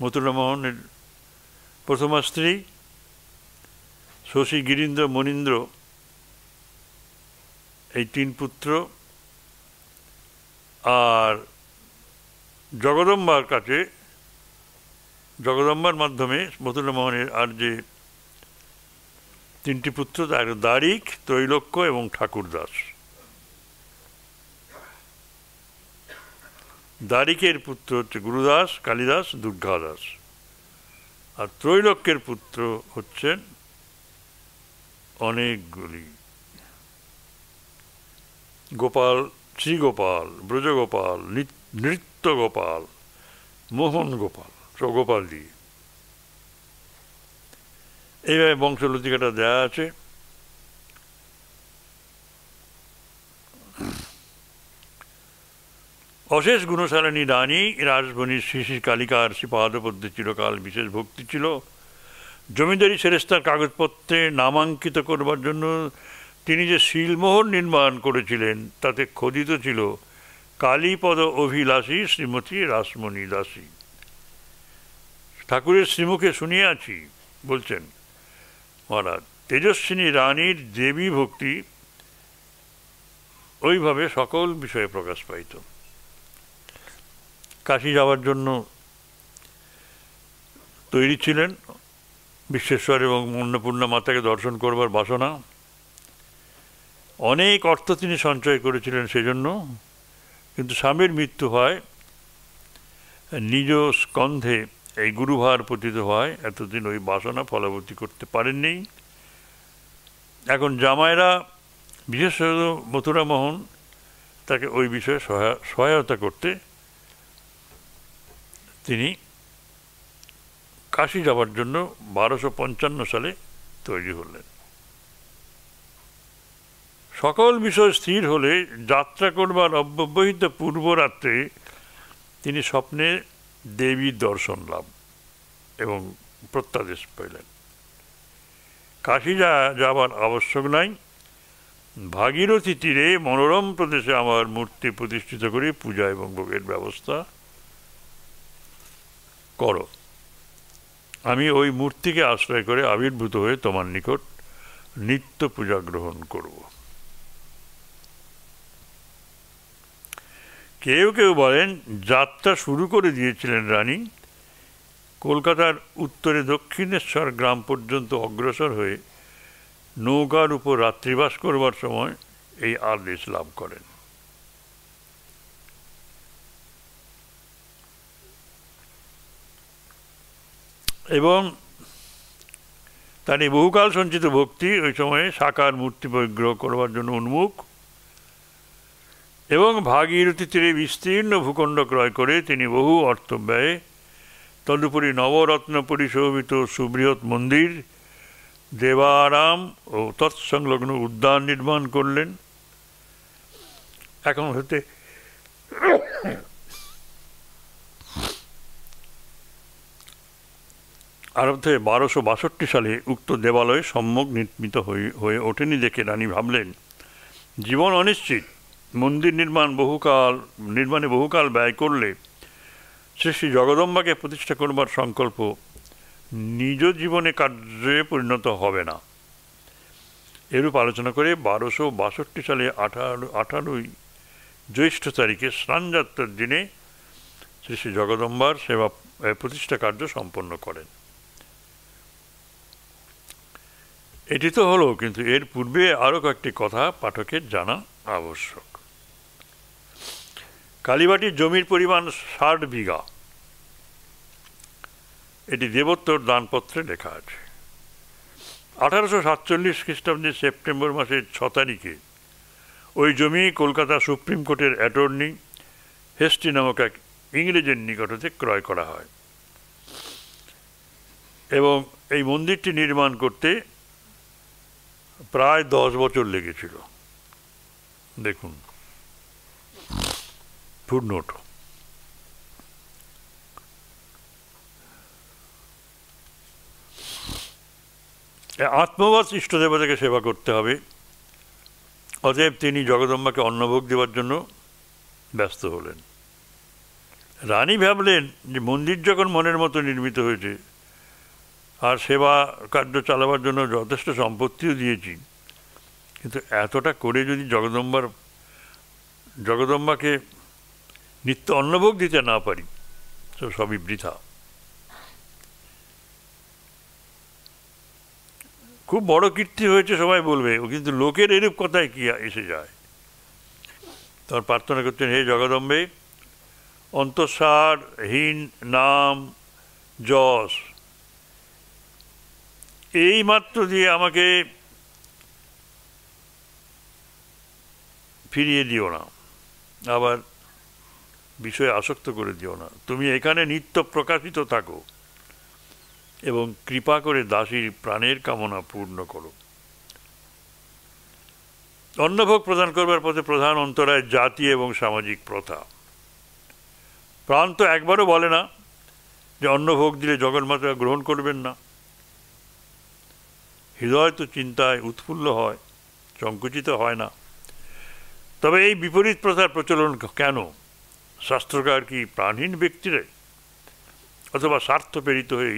মথুরামোহনের প্রথমা স্ত্রী। শশী, গিরীন্দ্র, মনীন্দ্র এই 3 পুত্র। আর জগদম্বার কাছে, জগদম্বার মাধ্যমে মথুরামোহনের আর যে 3টি পুত্র, তার দারিক, ত্রৈলোক্য এবং ঠাকুরদাস। দারিকের পুত্র হচ্ছে গুরুদাস, কালিদাস, দুর্গাদাস। আর ত্রৈলোক্যের পুত্র হচ্ছেন অনেকগুলি, গোপাল, শ্রীগোপাল, ব্রজগোপাল, নৃত্যগোপাল, মোহন গোপাল, গোপাল দিয়ে। এইভাবে বংশলতিকাটা দেয়া আছে। অশেষ গুণশালিনী রানী রাসমণির শ্রী কালিকার শ্রীপাদপদ্মে চিরকাল বিশেষ ভক্তি ছিল। জমিদারি সেরেস্তার কাগজপত্রে নামাঙ্কিত করবার জন্য তিনি যে শিলমোহর নির্মাণ করেছিলেন তাতে খোদিত ছিল কালীপদ অভিলাষী শ্রীমতী রাসমণি দাসী। ঠাকুরের শ্রীমুখে শুনিয়াছি, বলছেন মহারাজ, তেজস্বিনী রানীর দেবী ভক্তি ওইভাবে সকল বিষয়ে প্রকাশ পাইত। কাশী যাওয়ার জন্য তৈরি ছিলেন, বিশ্বেশ্বর এবং অন্নপূর্ণা মাতাকে দর্শন করবার বাসনা। অনেক অর্থ তিনি সঞ্চয় করেছিলেন সেজন্য, কিন্তু স্বামীর মৃত্যু হয়, নিজ স্কন্ধে এই গুরুভার পতিত হয়, এতদিন ওই বাসনা ফলবতী করতে পারেননি। এখন জামাইরা, বিশেষত মথুরামোহন, তাকে ওই বিষয়ে সহায়তা করতে তিনি কাশী যাওয়ার জন্য 1255 সালে তৈরি হলেন। সকল বিষয় স্থির হলে যাত্রা করবার অব্যবহিত পূর্বরাত্রে তিনি স্বপ্নে দেবীর দর্শন লাভ এবং প্রত্যাদেশ পাইলেন। কাশী যাবার আবশ্যক নাই, ভাগীরথী তীরে মনোরম প্রদেশে আমার মূর্তি প্রতিষ্ঠিত করে পূজা এবং ভোগের ব্যবস্থা করো। আমি ওই মূর্তিকে আশ্রয় করে আবির্ভূত হয়ে তোমার নিকট নিত্য পূজা গ্রহণ করব। কেউ কেউ বলেন যাত্রা শুরু করে দিয়েছিলেন রানী কলকাতার উত্তরে দক্ষিণেশ্বর গ্রাম পর্যন্ত অগ্রসর হয়ে নৌকার উপর রাত্রিবাস করবার সময় এই আদেশ লাভ করেন। এবং তার এই বহুকাল সঞ্চিত ভক্তি ওই সময়ে সাকার মূর্তি পরিগ্রহ করবার জন্য উন্মুখ। এবং ভাগীরথী তীরে বিস্তীর্ণ ভূখণ্ড ক্রয় করে তিনি বহু অর্থ ব্যয়ে তদুপরি নবরত্ন পরিশোভিত সুবৃহৎ মন্দির, দেবারাম ও তৎসংলগ্ন উদ্যান নির্মাণ করলেন। এখন হতে আরব্ধে 1262 সালে উক্ত দেবালয় সম্যক নির্মিত হয়ে ওঠেনি দেখে রানী ভাবলেন জীবন অনিশ্চিত, মন্দির নির্মাণে বহুকাল ব্যয় করলে শ্রী শ্রী জগদম্বাকে প্রতিষ্ঠা করবার সংকল্প নিজ জীবনে কার্যে পরিণত হবে না। এরূপ আলোচনা করে 1262 সালে 18 জ্যৈষ্ঠ তারিখে স্নানযাত্রার দিনে শ্রী শ্রী জগদম্বার সেবা প্রতিষ্ঠা কার্য সম্পন্ন করেন। এটি তো হলো, কিন্তু এর পূর্বে আরও কয়েকটি কথা পাঠকের জানা আবশ্যক। কালীবাটির জমির পরিমাণ 60 বিঘা, এটি দেবোত্তর দানপত্রে লেখা আছে। 1847 খ্রিস্টাব্দের সেপ্টেম্বর মাসের 6 তারিখে ওই জমি কলকাতা সুপ্রিম কোর্টের অ্যাটর্নি হেস্টি নামক এক ইংরেজের নিকট হতে ক্রয় করা হয় এবং এই মন্দিরটি নির্মাণ করতে প্রায় 10 বছর লেগেছিল। দেখুন ফুটনোট। আত্মবাস ইষ্টদেবতাকে সেবা করতে হবে, অতএব তিনি জগদম্বাকে অন্নভোগ দেওয়ার জন্য ব্যস্ত হলেন। রানী ভাবলেন যে মন্দির যখন মনের মতো নির্মিত হয়েছে আর সেবা কার্য চালাবার জন্য যথেষ্ট সম্পত্তিও দিয়েছি, কিন্তু এতটা করে যদি জগদম্বাকে নিত্য অন্নভোগ দিতে না পারি তো সবই বৃথা। খুব বড় কীর্তি হয়েছে সবাই বলবে, কিন্তু লোকের এরূপ কথায় কি এসে যায়। তখন প্রার্থনা করতেন, হে জগদম্বে, অন্তঃসারহীন নাম যশ এই মাত্র দিয়ে আমাকে ফিরিয়ে দিও না, আবার বিষয়ে আসক্ত করে দিও না। তুমি এখানে নিত্য প্রকাশিত থাকো এবং কৃপা করে দাসীর প্রাণের কামনা পূর্ণ করো। অন্নভোগ প্রদান করবার পথে প্রধান অন্তরায় জাতি এবং সামাজিক প্রথা। প্রাণ তো একবারও বলে না যে অন্নভোগ দিলে জগন্মাতা গ্রহণ করবেন না। হৃদয় তো চিন্তায় উৎফুল্ল হয়, সংকুচিত হয় না। তবে এই বিপরীত প্রথার প্রচলন কেন? শাস্ত্রকার কি প্রাণহীন ব্যক্তিরে অথবা স্বার্থপ্রেরিত হয়ে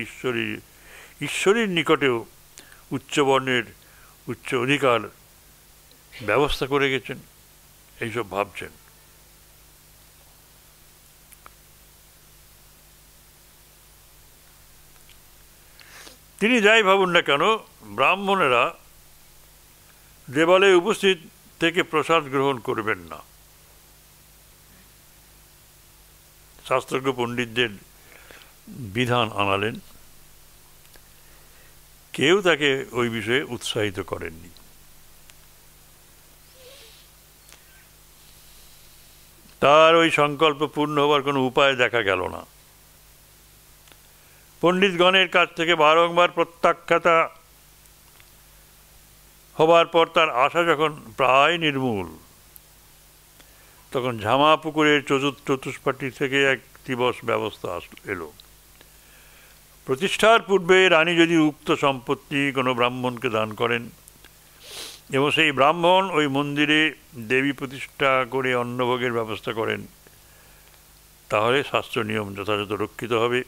ঈশ্বরের নিকটেও উচ্চবর্ণের উচ্চ অধিকার ব্যবস্থা করে গেছেন? এইসব ভাবছেন। তিনি যাই ভাবুন না কেন, ব্রাহ্মণেরা দেবালয়ে উপস্থিত থেকে প্রসাদ গ্রহণ করবেন না। শাস্ত্রজ্ঞ পণ্ডিতদের বিধান আনালেন, কেউ তাকে ওই বিষয়ে উৎসাহিত করেননি। তার ওই সংকল্প পূর্ণ হবার কোনো উপায় দেখা গেল না। পণ্ডিতগণের কাছ থেকে বারংবার প্রত্যাখ্যাতা হবার পর তার আশা যখন প্রায় নির্মূল, তখন ঝামা পুকুরের চতুষ্পাটি থেকে এক দিবস ব্যবস্থা এলো। প্রতিষ্ঠার পূর্বে রানী যদি উক্ত সম্পত্তি কোনো ব্রাহ্মণকে দান করেন এবং সেই ব্রাহ্মণ ওই মন্দিরে দেবী প্রতিষ্ঠা করে অন্নভোগের ব্যবস্থা করেন, তাহলে শাস্ত্র নিয়ম যথাযথ রক্ষিত হবে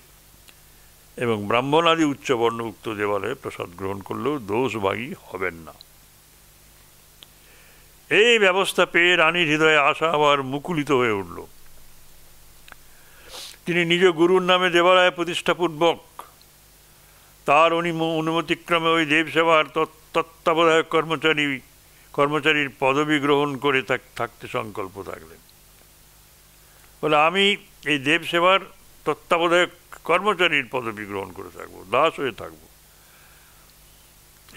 এবং ব্রাহ্মণ আদি উচ্চবর্ণ উক্ত দেবালয়ে প্রসাদ গ্রহণ করলেও দোষভাগী হবেন না। এই ব্যবস্থা পেয়ে রানীর হৃদয়ে আশা আবার মুকুলিত হয়ে উঠল। তিনি নিজ গুরুর নামে দেবালয় প্রতিষ্ঠাপূর্বক তার অনুমতিক্রমে ওই দেবসেবার তত্ত্বাবধায়ক কর্মচারীর পদবি গ্রহণ করে থাকতে সংকল্প থাকলেন। বলে, আমি এই দেবসেবার তত্ত্বাবধায়ক কর্মচারীর পদবি গ্রহণ করে থাকবো, দাস হয়ে থাকবো।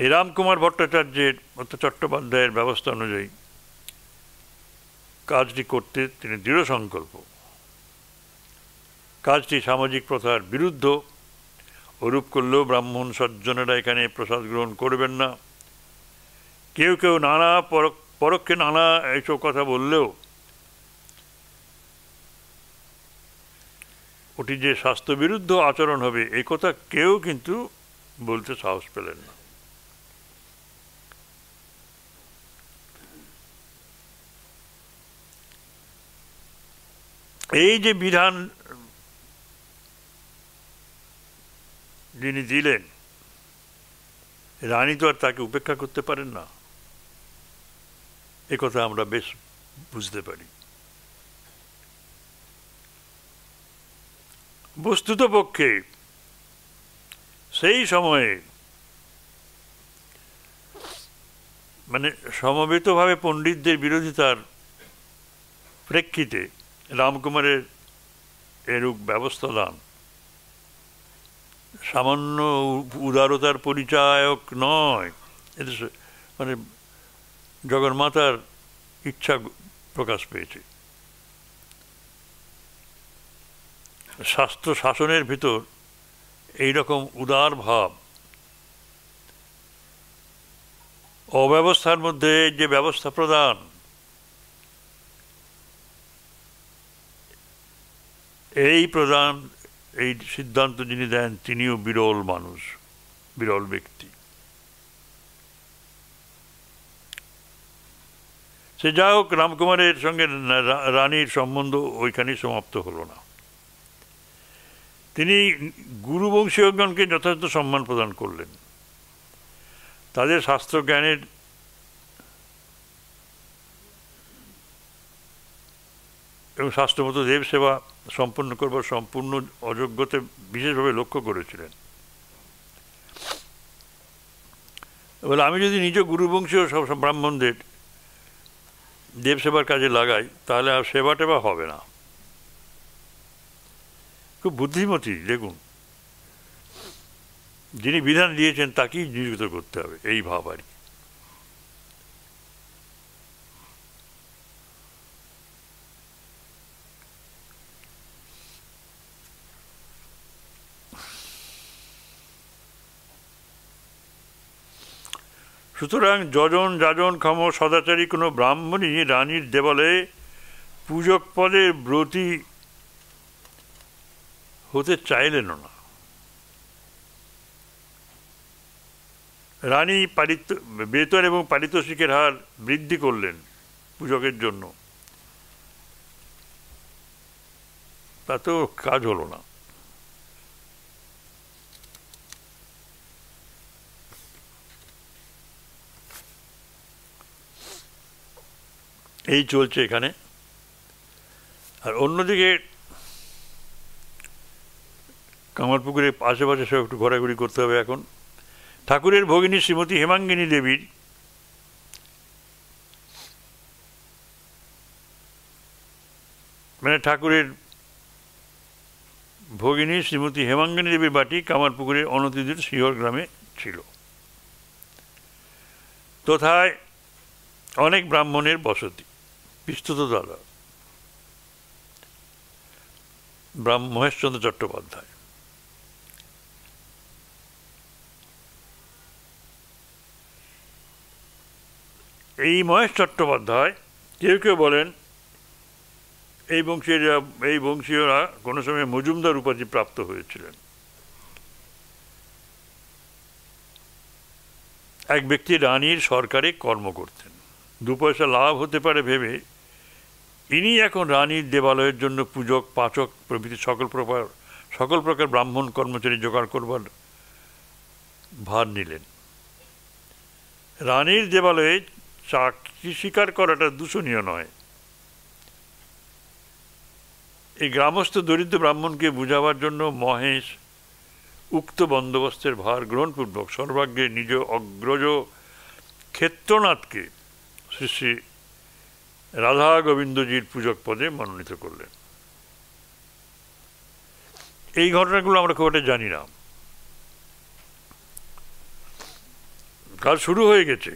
এই রামকুমার ভট্টাচার্যের চট্টোপাধ্যায়ের ব্যবস্থা অনুযায়ী কাজটি করতে তিনি দৃঢ় সংকল্প। কাজটি সামাজিক প্রথার বিরুদ্ধ, ওরূপ করলেও ব্রাহ্মণ সজ্জনেরা এখানে প্রসাদ গ্রহণ করবেন না। কেউ কেউ নানা পরোক্ষে নানা এইসব কথা বললেও ওটি যে স্বাস্থ্যবিরুদ্ধ আচরণ হবে এই কথা কেউ কিন্তু বলতে সাহস পেলেন না। এই যে বিধান যিনি দিলেন, রানী তো আর তাকে উপেক্ষা করতে পারেন না, এ কথা আমরা বেশ বুঝতে পারি। বস্তুতপক্ষে সেই সময়ে মানে সমবেতভাবে পণ্ডিতদের বিরোধিতার প্রেক্ষিতে রামকুমারের এরূপ ব্যবস্থা দান সামান্য উদারতার পরিচায়ক নয়, এটা মানে জগন্মাতার ইচ্ছা প্রকাশ পেয়েছে। শাস্ত্র শাসনের ভিতর এইরকম উদার ভাব, অব্যবস্থার মধ্যে যে ব্যবস্থা প্রদান, এই সিদ্ধান্ত যিনি দেন তিনিও বিরল মানুষ, বিরল ব্যক্তি। সে যা হোক, রামকুমারের সঙ্গে রানীর সম্বন্ধ ওইখানেই সমাপ্ত হলো না। তিনি গুরুবংশীয়গণকে যথাযথ সম্মান প্রদান করলেন। তাদের শাস্ত্রজ্ঞানের এবং শাস্ত্রমত দেব সেবা সম্পন্ন করবার সম্পূর্ণ অযোগ্যতে বিশেষভাবে লক্ষ্য করেছিলেন। বলে আমি যদি নিজ গুরুবংশীয় সব ব্রাহ্মণদের দেব সেবার কাজে লাগাই তাহলে আর সেবা টেবা হবে না। খুব বুদ্ধিমতী, দেখুন, যিনি বিধান দিয়েছেন তাকেই নিয়োজিত করতে হবে, এই ভাব আর কি। সুতরাং যজন যাজন ক্ষম সদাচারী কোনো ব্রাহ্মণী রানীর দেবালয়ে পূজক পদের ব্রতী হতে চাইলেন না। রানী বেতন এবং পারিতোষিকের হার বৃদ্ধি করলেন পূজকের জন্য, তাতেও কাজ হলো না। এই চলছে এখানে। আর অন্যদিকে কামারপুকুরের আশেপাশে সব একটু ঘোরাঘুরি করতে হবে এখন। ঠাকুরের ভগিনী শ্রীমতী হেমাঙ্গিনী দেবীর মানে ঠাকুরের ভগিনী শ্রীমতী হেমাঙ্গিনী দেবীর বাটি কামারপুকুরের অনতিদূর শিহর গ্রামে ছিল। তথায় অনেক ব্রাহ্মণের বসতি। বিস্তৃত দাদা মহেশচন্দ্র চট্টোপাধ্যায়। এই মহেশ চট্টোপাধ্যায়, কেউ কেউ বলেন এই বংশীয়রা কোনো সময় মজুমদার উপাধি প্রাপ্ত হয়েছিলেন। এক ব্যক্তি রানীর সরকারে কর্ম করতেন, 2 পয়সা লাভ হতে পারে ভেবে ইনি এখন রানীর দেবালয়ের জন্য পূজক, পাচক প্রভৃতি সকল প্রকার ব্রাহ্মণ কর্মচারী জোগাড় করবার ভার নিলেন। রানীর দেবালয়ে চাকরি স্বীকার করাটা দূষণীয় নয়। এই গ্রামস্থ দরিদ্র ব্রাহ্মণকে বুঝাবার জন্য মহেশ উক্ত বন্দোবস্তের ভার গ্রহণপূর্বক সর্বাগ্রে নিজ অগ্রজ ক্ষেত্রনাথকে শ্রী শ্রী রাধা গোবিন্দজির পূজক পদে মনোনীত করলেন। এই ঘটনাগুলো আমরা খুব একটা জানি না, কাজ শুরু হয়ে গেছে।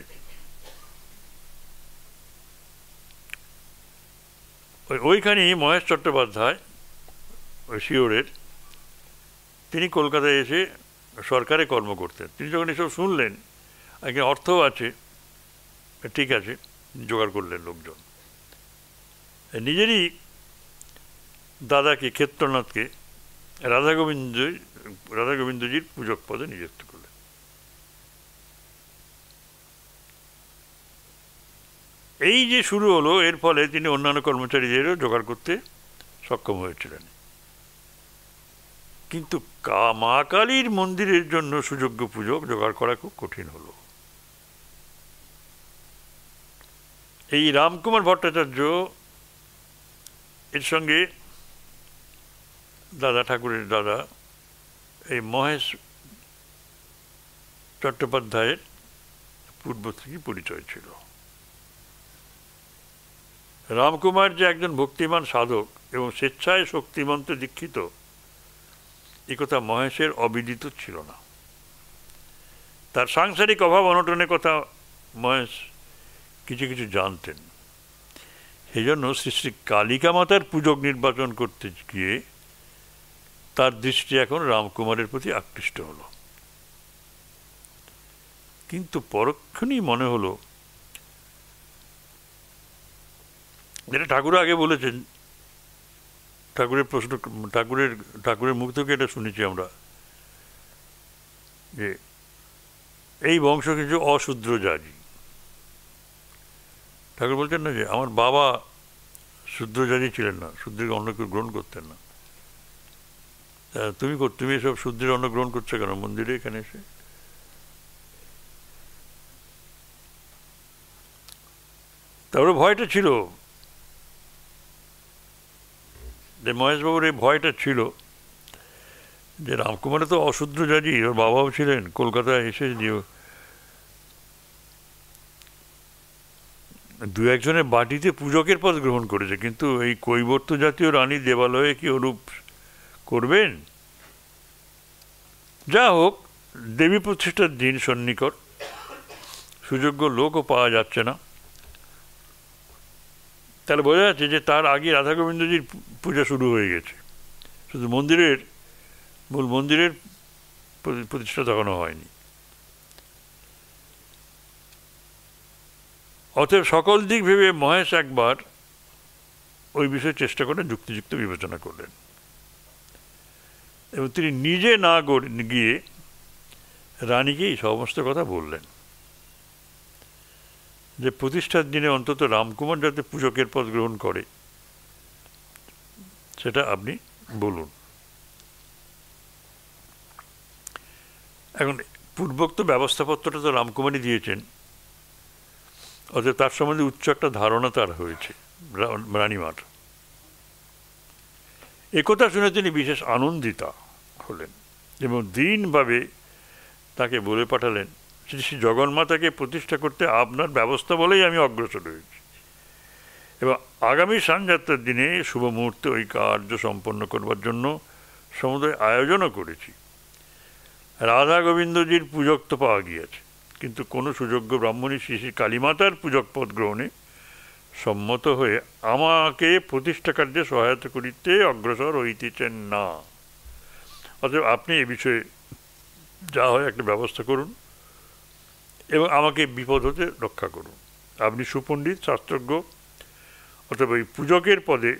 ওইখানেই মহেশ চট্টোপাধ্যায় ওই শিওরের, তিনি কলকাতায় এসে সরকারে কর্ম করতেন। তিনি যখন এসব শুনলেন এখানে অর্থও আছে, ঠিক আছে, জোগাড় করলেন লোকজন, নিজেরই দাদাকে ক্ষেত্রনাথকে রাধাগোবিন্দজির পূজক পদে নিযুক্ত করলেন। এই যে শুরু হলো, এর ফলে তিনি অন্যান্য কর্মচারীদেরও জোগাড় করতে সক্ষম হয়েছিলেন। কিন্তু মা কালীর মন্দিরের জন্য সুযোগ্য পূজক জোগাড় করা খুব কঠিন হলো। এই রামকুমার ভট্টাচার্য এর সঙ্গে ঠাকুরের দাদা এই মহেশ চট্টোপাধ্যায়ের পূর্ব থেকেই পরিচয় ছিল। রামকুমার যে একজন ভক্তিমান সাধক এবং স্বেচ্ছায় শক্তিমন্ত্রে দীক্ষিত, একথা মহেশের অবিদিত ছিল না। তার সাংসারিক অভাব অনটনের কথা মহেশ কিছু কিছু জানতেন। সেই জন্য শ্রী শ্রী কালিকা মাতার পূজক নির্বাচন করতে গিয়ে তার দৃষ্টি এখন রামকুমারের প্রতি আকৃষ্ট হলো। কিন্তু পরক্ষণেই মনে হলো, যেটা ঠাকুর আগে বলেছেন, ঠাকুরের মুখ থেকে এটা শুনেছি আমরা, যে এই বংশ কিছু অশূদ্র জাতি। ঠাকুর বলছেন না যে আমার বাবা শূদ্র জাতি ছিলেন না, শূদ্রের অন্ন কেউ গ্রহণ করতেন না। তুমি এসব শূদ্রের অন্ন গ্রহণ করছো কেন মন্দিরে এখানে এসে? তারপরে ভয়টা ছিল, যে মহেশবাবুর এই ভয়টা ছিল যে রামকুমারে তো অশূদ্র জাতি, ওর বাবাও ছিলেন, কলকাতায় এসে যে দু একজনের বাটিতে পূজকের পদ গ্রহণ করেছে, কিন্তু এই কৈবর্ত জাতীয় রানী দেবালয়ে কি ওরূপ করবেন? যা হোক, দেবী প্রতিষ্ঠার দিন সন্নিকট, সুযোগ্য লোকও পাওয়া যাচ্ছে না। তাহলে বোঝা যাচ্ছে যে তার আগে রাধাগোবিন্দজির পূজা শুরু হয়ে গেছে, শুধু মূল মন্দিরের প্রতিষ্ঠা তখনও হয়নি। অতএব সকল দিক ভেবে মহেশ একবার ওই বিষয়ে চেষ্টা করে যুক্তিযুক্ত বিবেচনা করলেন, এবং তিনি নিজে না গিয়ে রানীকে এই সমস্ত কথা বললেন, যে প্রতিষ্ঠার দিনে অন্তত রামকুমার যাতে পূজকের পদ গ্রহণ করে সেটা আপনি বলুন। এখন পূর্বোক্ত ব্যবস্থাপত্রটা তো রামকুমারই দিয়েছেন, অতএব তার সম্বন্ধে উচ্চ একটা ধারণা তার হয়েছে রানীমার। একথা শুনে তিনি বিশেষ আনন্দিতা হলেন এবং দীনভাবে তাকে বলে পাঠালেন, শ্রী শ্রী জগন্মাতাকে প্রতিষ্ঠা করতে আপনার ব্যবস্থা বলেই আমি অগ্রসর হয়েছি, এবং আগামী সানযাত্রার দিনে শুভ মুহূর্তে ওই কার্য সম্পন্ন করবার জন্য সমুদয় আয়োজনও করেছি। রাধা গোবিন্দজির পূজক তো পাওয়া গিয়েছে, কিন্তু কোনো সুযোগ্য ব্রাহ্মণী শ্রী শ্রী কালীমাতার পূজক পদ গ্রহণে সম্মত হয়ে আমাকে প্রতিষ্ঠা কার্যে সহায়তা করিতে অগ্রসর হইতেছেন না। অতএব আপনি এ বিষয়ে যা হয় একটা ব্যবস্থা করুন এবং আমাকে বিপদ হতে রক্ষা করুন। আপনি সুপণ্ডিত, শাস্ত্রজ্ঞ, অথবা এই পূজকের পদে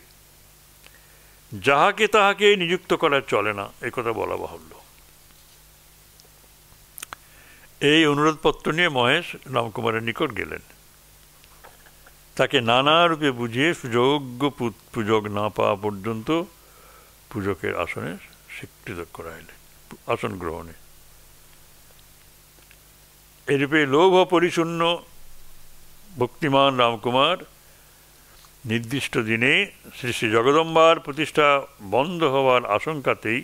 যাহাকে তাহাকে নিযুক্ত করা চলে না, এ কথা বলা বাহুল্য। এই অনুরোধপত্র নিয়ে মহেশ রামকুমারের নিকট গেলেন। তাকে নানা রূপে বুঝিয়ে সুযোগ্য পূজক না পাওয়া পর্যন্ত পূজকের আসনে স্বীকৃত করাইলেন, আসন গ্রহণে। এরূপে লোভ পরিশূন্য ভক্তিমান রামকুমার নির্দিষ্ট দিনে শ্রী শ্রী জগদম্বার প্রতিষ্ঠা বন্ধ হওয়ার আশঙ্কাতেই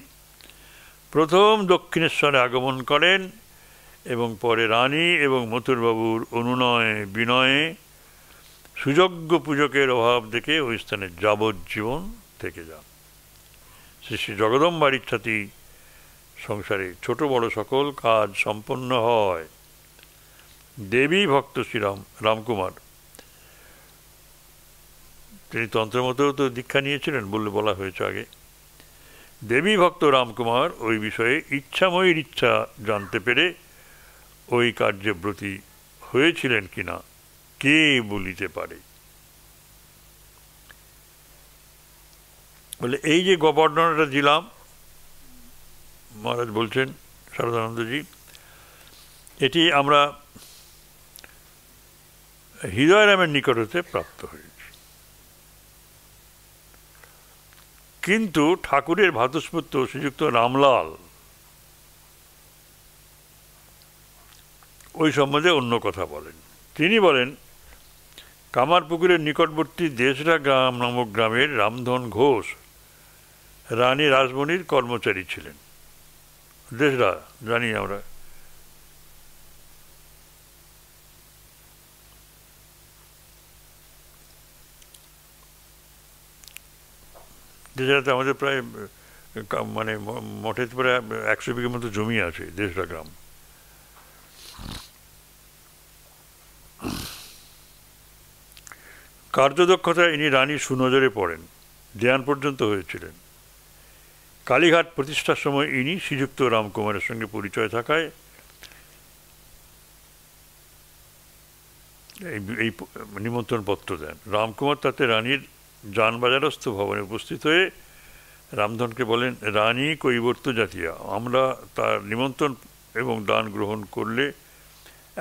প্রথম দক্ষিণেশ্বরে আগমন করেন এবং পরে রানী এবং মথুরবাবুর অনুনয়ে বিনয়ে সুযোগ্য পূজকের অভাব দেখে ওই স্থানে যাবজ্জীবন থেকে যান। শ্রী শ্রী জগদম্বার ইচ্ছাতেই সংসারে ছোট বড় সকল কাজ সম্পন্ন হয়। দেবী ভক্ত শ্রীরামকুমার তিনি তন্ত্রমতেও তো দীক্ষা নিয়েছিলেন বলা হয়েছে আগে। দেবী ভক্ত রামকুমার ওই বিষয়ে ইচ্ছাময়ীর ইচ্ছা জানতে পেরে ওই কার্যে ব্রতী হয়েছিলেন কিনা কে বলিতে পারে। বলে এই যে বর্ণনাটা দিলাম, মহারাজ বলছেন শারদানন্দজি, এটি আমরা হৃদয়রামের নিকট হতে প্রাপ্ত হয়েছি। কিন্তু ঠাকুরের ভ্রাতুষ্পুত্র শ্রীযুক্ত রামলাল ওই সম্বন্ধে অন্য কথা বলেন। তিনি বলেন, কামারপুকুরের নিকটবর্তী দেশরা গ্রাম নামক গ্রামের রামধন ঘোষ রানী রাসমণির কর্মচারী ছিলেন। দেশরা জানি আমরা, দেশরাতে আমাদের প্রায় মানে মঠের প্রায় 100 বিঘের মতো জমি আছে দেশরা গ্রাম। কার্যদক্ষতায় ইনি রানীর সুনজরে পড়েন, দেয়ান পর্যন্ত হয়েছিলেন। কালীঘাট প্রতিষ্ঠার সময় ইনি শ্রীযুক্ত রামকুমারের সঙ্গে পরিচয় থাকায় এই নিমন্ত্রণ পত্র দেন। রামকুমার তাতে রানীর যানবাজারস্থ ভবনে উপস্থিত হয়ে রামধনকে বলেন, রানী কৈবর্ত জাতীয়া, আমরা তার নিমন্ত্রণ এবং দান গ্রহণ করলে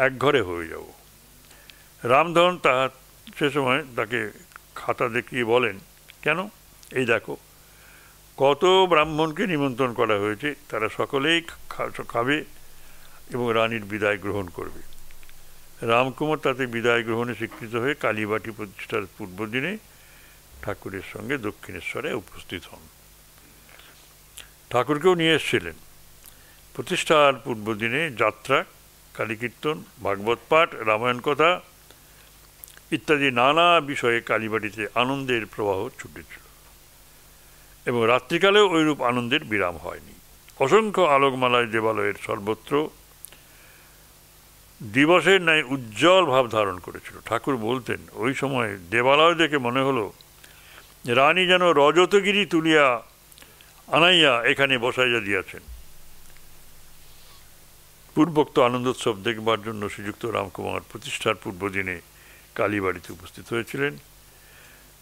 এক ঘরে হয়ে যাব। রামধন সে সময় তাকে খাতা দেখিয়ে বলেন, কেন? এই দেখো, কত ব্রাহ্মণকে নিমন্ত্রণ করা হয়েছে, তারা সকলেই খাবে এবং রানীর বিদায় গ্রহণ করবে। রামকুমার তাতে বিদায় গ্রহণে স্বীকৃত হয়ে কালীবাটি প্রতিষ্ঠার পূর্বদিনে ঠাকুরের সঙ্গে দক্ষিণেশ্বরে উপস্থিত হন। ঠাকুরকেও নিয়ে এসেছিলেন। প্রতিষ্ঠার পূর্বদিনে যাত্রা, কালীকীর্তন, ভাগবত পাঠ, রামায়ণ কথা ইত্যাদি নানা বিষয়ে কালীবাটিতে আনন্দের প্রবাহ ছুটেছিল এবং রাত্রিকালেও ওইরূপ আনন্দের বিরাম হয়নি। অসংখ্য আলোকমালায় দেবালয়ের সর্বত্র দিবসের ন্যায় উজ্জ্বল ভাব ধারণ করেছিল। ঠাকুর বলতেন, ওই সময় দেবালয় দেখে মনে হলো রানী যেন রজতগিরি তুলিয়া আনাইয়া এখানে বসাইয়া দিয়াছেন। পূর্বোক্ত আনন্দোৎসব দেখবার জন্য শ্রীযুক্ত রামকুমার প্রতিষ্ঠার পূর্বদিনে কালীবাড়িতে উপস্থিত হয়েছিলেন।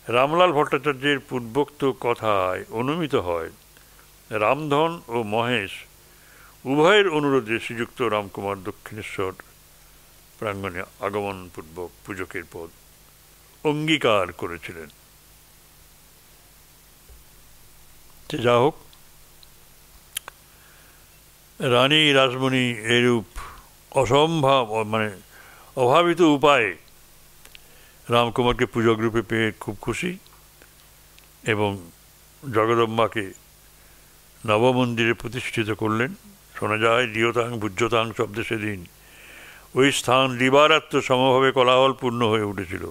রামলাল ভট্টাচার্যের পূর্বোক্ত কথায় অনুমিত হয় রামধন ও মহেশ উভয়ের অনুরোধে শ্রীযুক্ত রামকুমার দক্ষিণেশ্বর প্রাঙ্গণে আগমনপূর্বক পূজকের পদ অঙ্গীকার করেছিলেন। যা হোক, রানী রাসমণি এরূপ অসম্ভব অভাবিত উপায়ে রামকুমারকে পূজক রূপে পেয়ে খুব খুশি এবং জগদম্বাকে নবমন্দিরে প্রতিষ্ঠিত করলেন। শোনা যায়, দিয়তাং ভুজ্যতাং শব্দে সেদিন ওই স্থান দিবারাত্র সমভাবে কোলাহলপূর্ণ হয়ে উঠেছিল।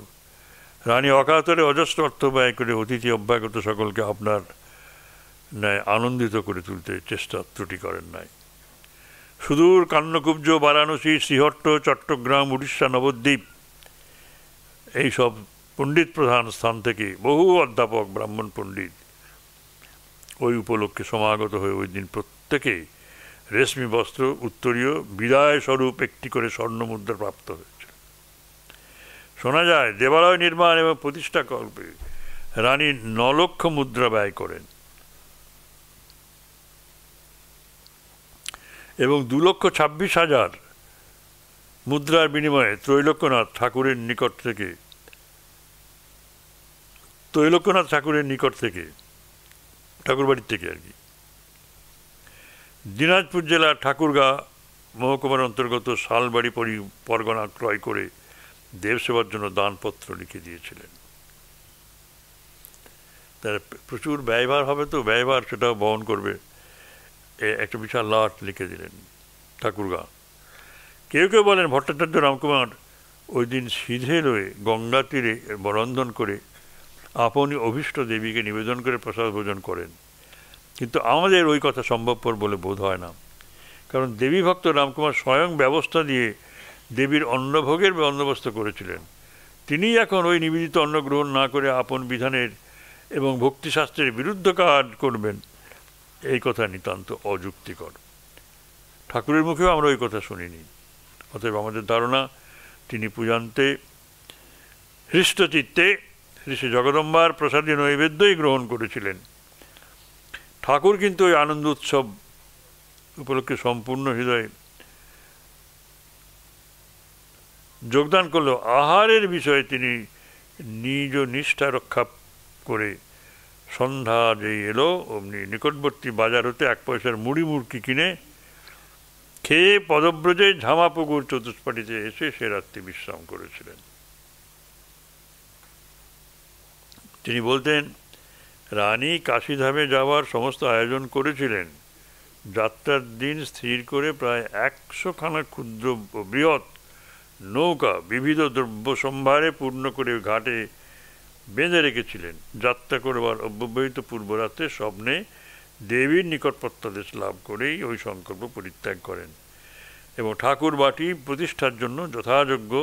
রানী অকাতরে অজস্র অর্থ ব্যয় করে অতিথি অভ্যাগত সকলকে আপনার ন্যায় আনন্দিত করে তুলতে চেষ্টা ত্রুটি করেন নাই। সুদূর কান্নকুব্জ, বারাণসী, শ্রীহট্ট, চট্টগ্রাম, উড়িষ্যা, নবদ্বীপ এইসব পণ্ডিত প্রধান স্থান থেকে বহু অধ্যাপক ব্রাহ্মণ পণ্ডিত ওই উপলক্ষে সমাগত হয়ে ওই দিন প্রত্যেকে রেশমি বস্ত্র, উত্তরীয়, বিদায় স্বরূপ একটি করে স্বর্ণমুদ্রা প্রাপ্ত হয়েছে। শোনা যায়, দেবালয় নির্মাণ এবং প্রতিষ্ঠা কল্পে রানী 9 লক্ষ মুদ্রা ব্যয় করেন এবং 2,26,000 মুদ্রার বিনিময়ে ত্রৈলোক্যনাথ ঠাকুরের নিকট থেকে ঠাকুরবাড়ির থেকে আর কি দিনাজপুর জেলার ঠাকুরগাঁ মহকুমার অন্তর্গত শালবাড়ি পরগনা ক্রয় করে দেবসেবার জন্য দানপত্র লিখে দিয়েছিলেন। তার প্রচুর ব্যয়ভার হবে, তো ব্যয়ভার সেটাও বহন করবে, একটা বিশাল লাট লিখে দিলেন ঠাকুরগাঁ। কেউ কেউ বলেন ভট্টাচার্য রামকুমার ওই দিন সিধে রয়ে গঙ্গা তীরে বরন্ধন করে আপনি অভীষ্ট দেবীকে নিবেদন করে প্রসাদ ভোজন করেন, কিন্তু আমাদের ওই কথা সম্ভবপর বলে বোধ হয় না। কারণ দেবী ভক্ত রামকুমার স্বয়ং ব্যবস্থা দিয়ে দেবীর অন্নভোগের বন্দোবস্ত করেছিলেন। তিনি এখন ওই নিবেদিত অন্ন গ্রহণ না করে আপন বিধানের এবং ভক্তিশাস্ত্রের বিরুদ্ধ কাজ করবেন, এই কথা নিতান্ত অযুক্তিকর। ঠাকুরের মুখেও আমরা ওই কথা শুনিনি। অতএব আমাদের ধারণা তিনি পূজান্তে হৃষ্টচিত্তে শ্রী শ্রী জগদম্বার প্রসাদী নৈবেদ্যই গ্রহণ করেছিলেন। ঠাকুর কিন্তু ওই আনন্দ উৎসব উপলক্ষে সম্পূর্ণ হৃদয়ে যোগদান করলেও আহারের বিষয়ে তিনি নিজ নিষ্ঠা রক্ষা করে সন্ধ্যা যেই এলো অমনি নিকটবর্তী বাজার হতে 1 পয়সার মুড়ি মুড়কি কিনে খেয়ে পদব্রজে ঝামাপুকুর চতুষ্পাটিতে এসে সে রাত্রি বিশ্রাম করেছিলেন। তিনি বলতেন, রানী কাশীধামে যাওয়ার সমস্ত আয়োজন করেছিলেন। যাত্রার দিন স্থির করে প্রায় 100খানা ক্ষুদ্র বৃহৎ নৌকা বিবিধ দ্রব্য সম্ভারে পূর্ণ করে ঘাটে বেঁধে রেখেছিলেন। যাত্রা করবার অব্যবহিত পূর্বরাত্রে স্বপ্নে দেবীর নিকট প্রত্যাদেশ লাভ করেই ওই সংকল্প পরিত্যাগ করেন এবং ঠাকুর বাটি প্রতিষ্ঠার জন্য যথাযোগ্য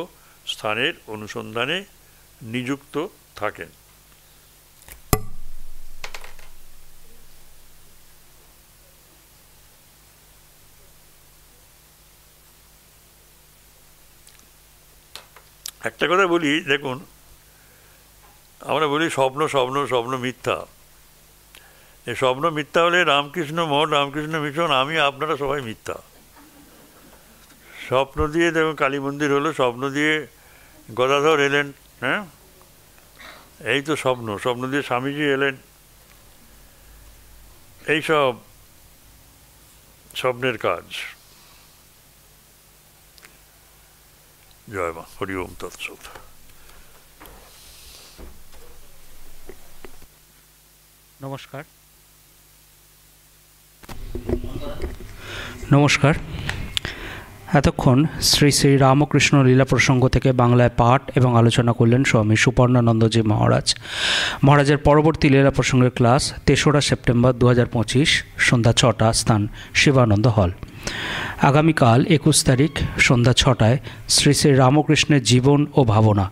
স্থানের অনুসন্ধানে নিযুক্ত থাকেন। একটা কথা বলি, দেখুন, আমরা বলি স্বপ্ন স্বপ্ন স্বপ্ন মিথ্যা। এই স্বপ্ন মিথ্যা হলে রামকৃষ্ণ মঠ, রামকৃষ্ণ মিশন, আমি আপনারা সবাই মিথ্যা। স্বপ্ন দিয়ে দেখুন কালী মন্দির হলো, স্বপ্ন দিয়ে গদাধর এলেন, হ্যাঁ, এই তো স্বপ্ন। স্বপ্ন দিয়ে স্বামীজি এলেন, এইসব স্বপ্নের কাজ। জয় মা, হরি ওম তৎসৎ। নমস্কার। নমস্কার। এতক্ষণ শ্রী শ্রী রামকৃষ্ণ লীলা প্রসঙ্গ থেকে বাংলায় পাঠ এবং আলোচনা করলেন স্বামী সুপর্ণানন্দজি মহারাজ। মহারাজের পরবর্তী লীলা প্রসঙ্গের ক্লাস 3রা সেপ্টেম্বর 2025 সন্ধ্যা 6টা, স্থান শিবানন্দ হল। আগামীকাল 21 তারিখ সন্ধ্যা 6টায় শ্রী শ্রী রামকৃষ্ণের জীবন ও ভাবনা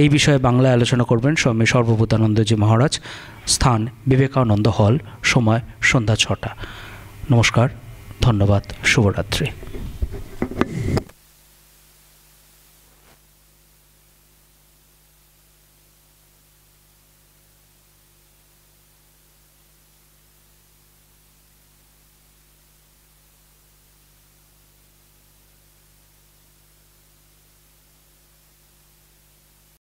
এই বিষয়ে বাংলায় আলোচনা করবেন স্বামী সর্বভূতানন্দজি মহারাজ। স্থান বিবেকানন্দ হল, সময় সন্ধ্যা 6টা। নমস্কার, ধন্যবাদ, শুভরাত্রি।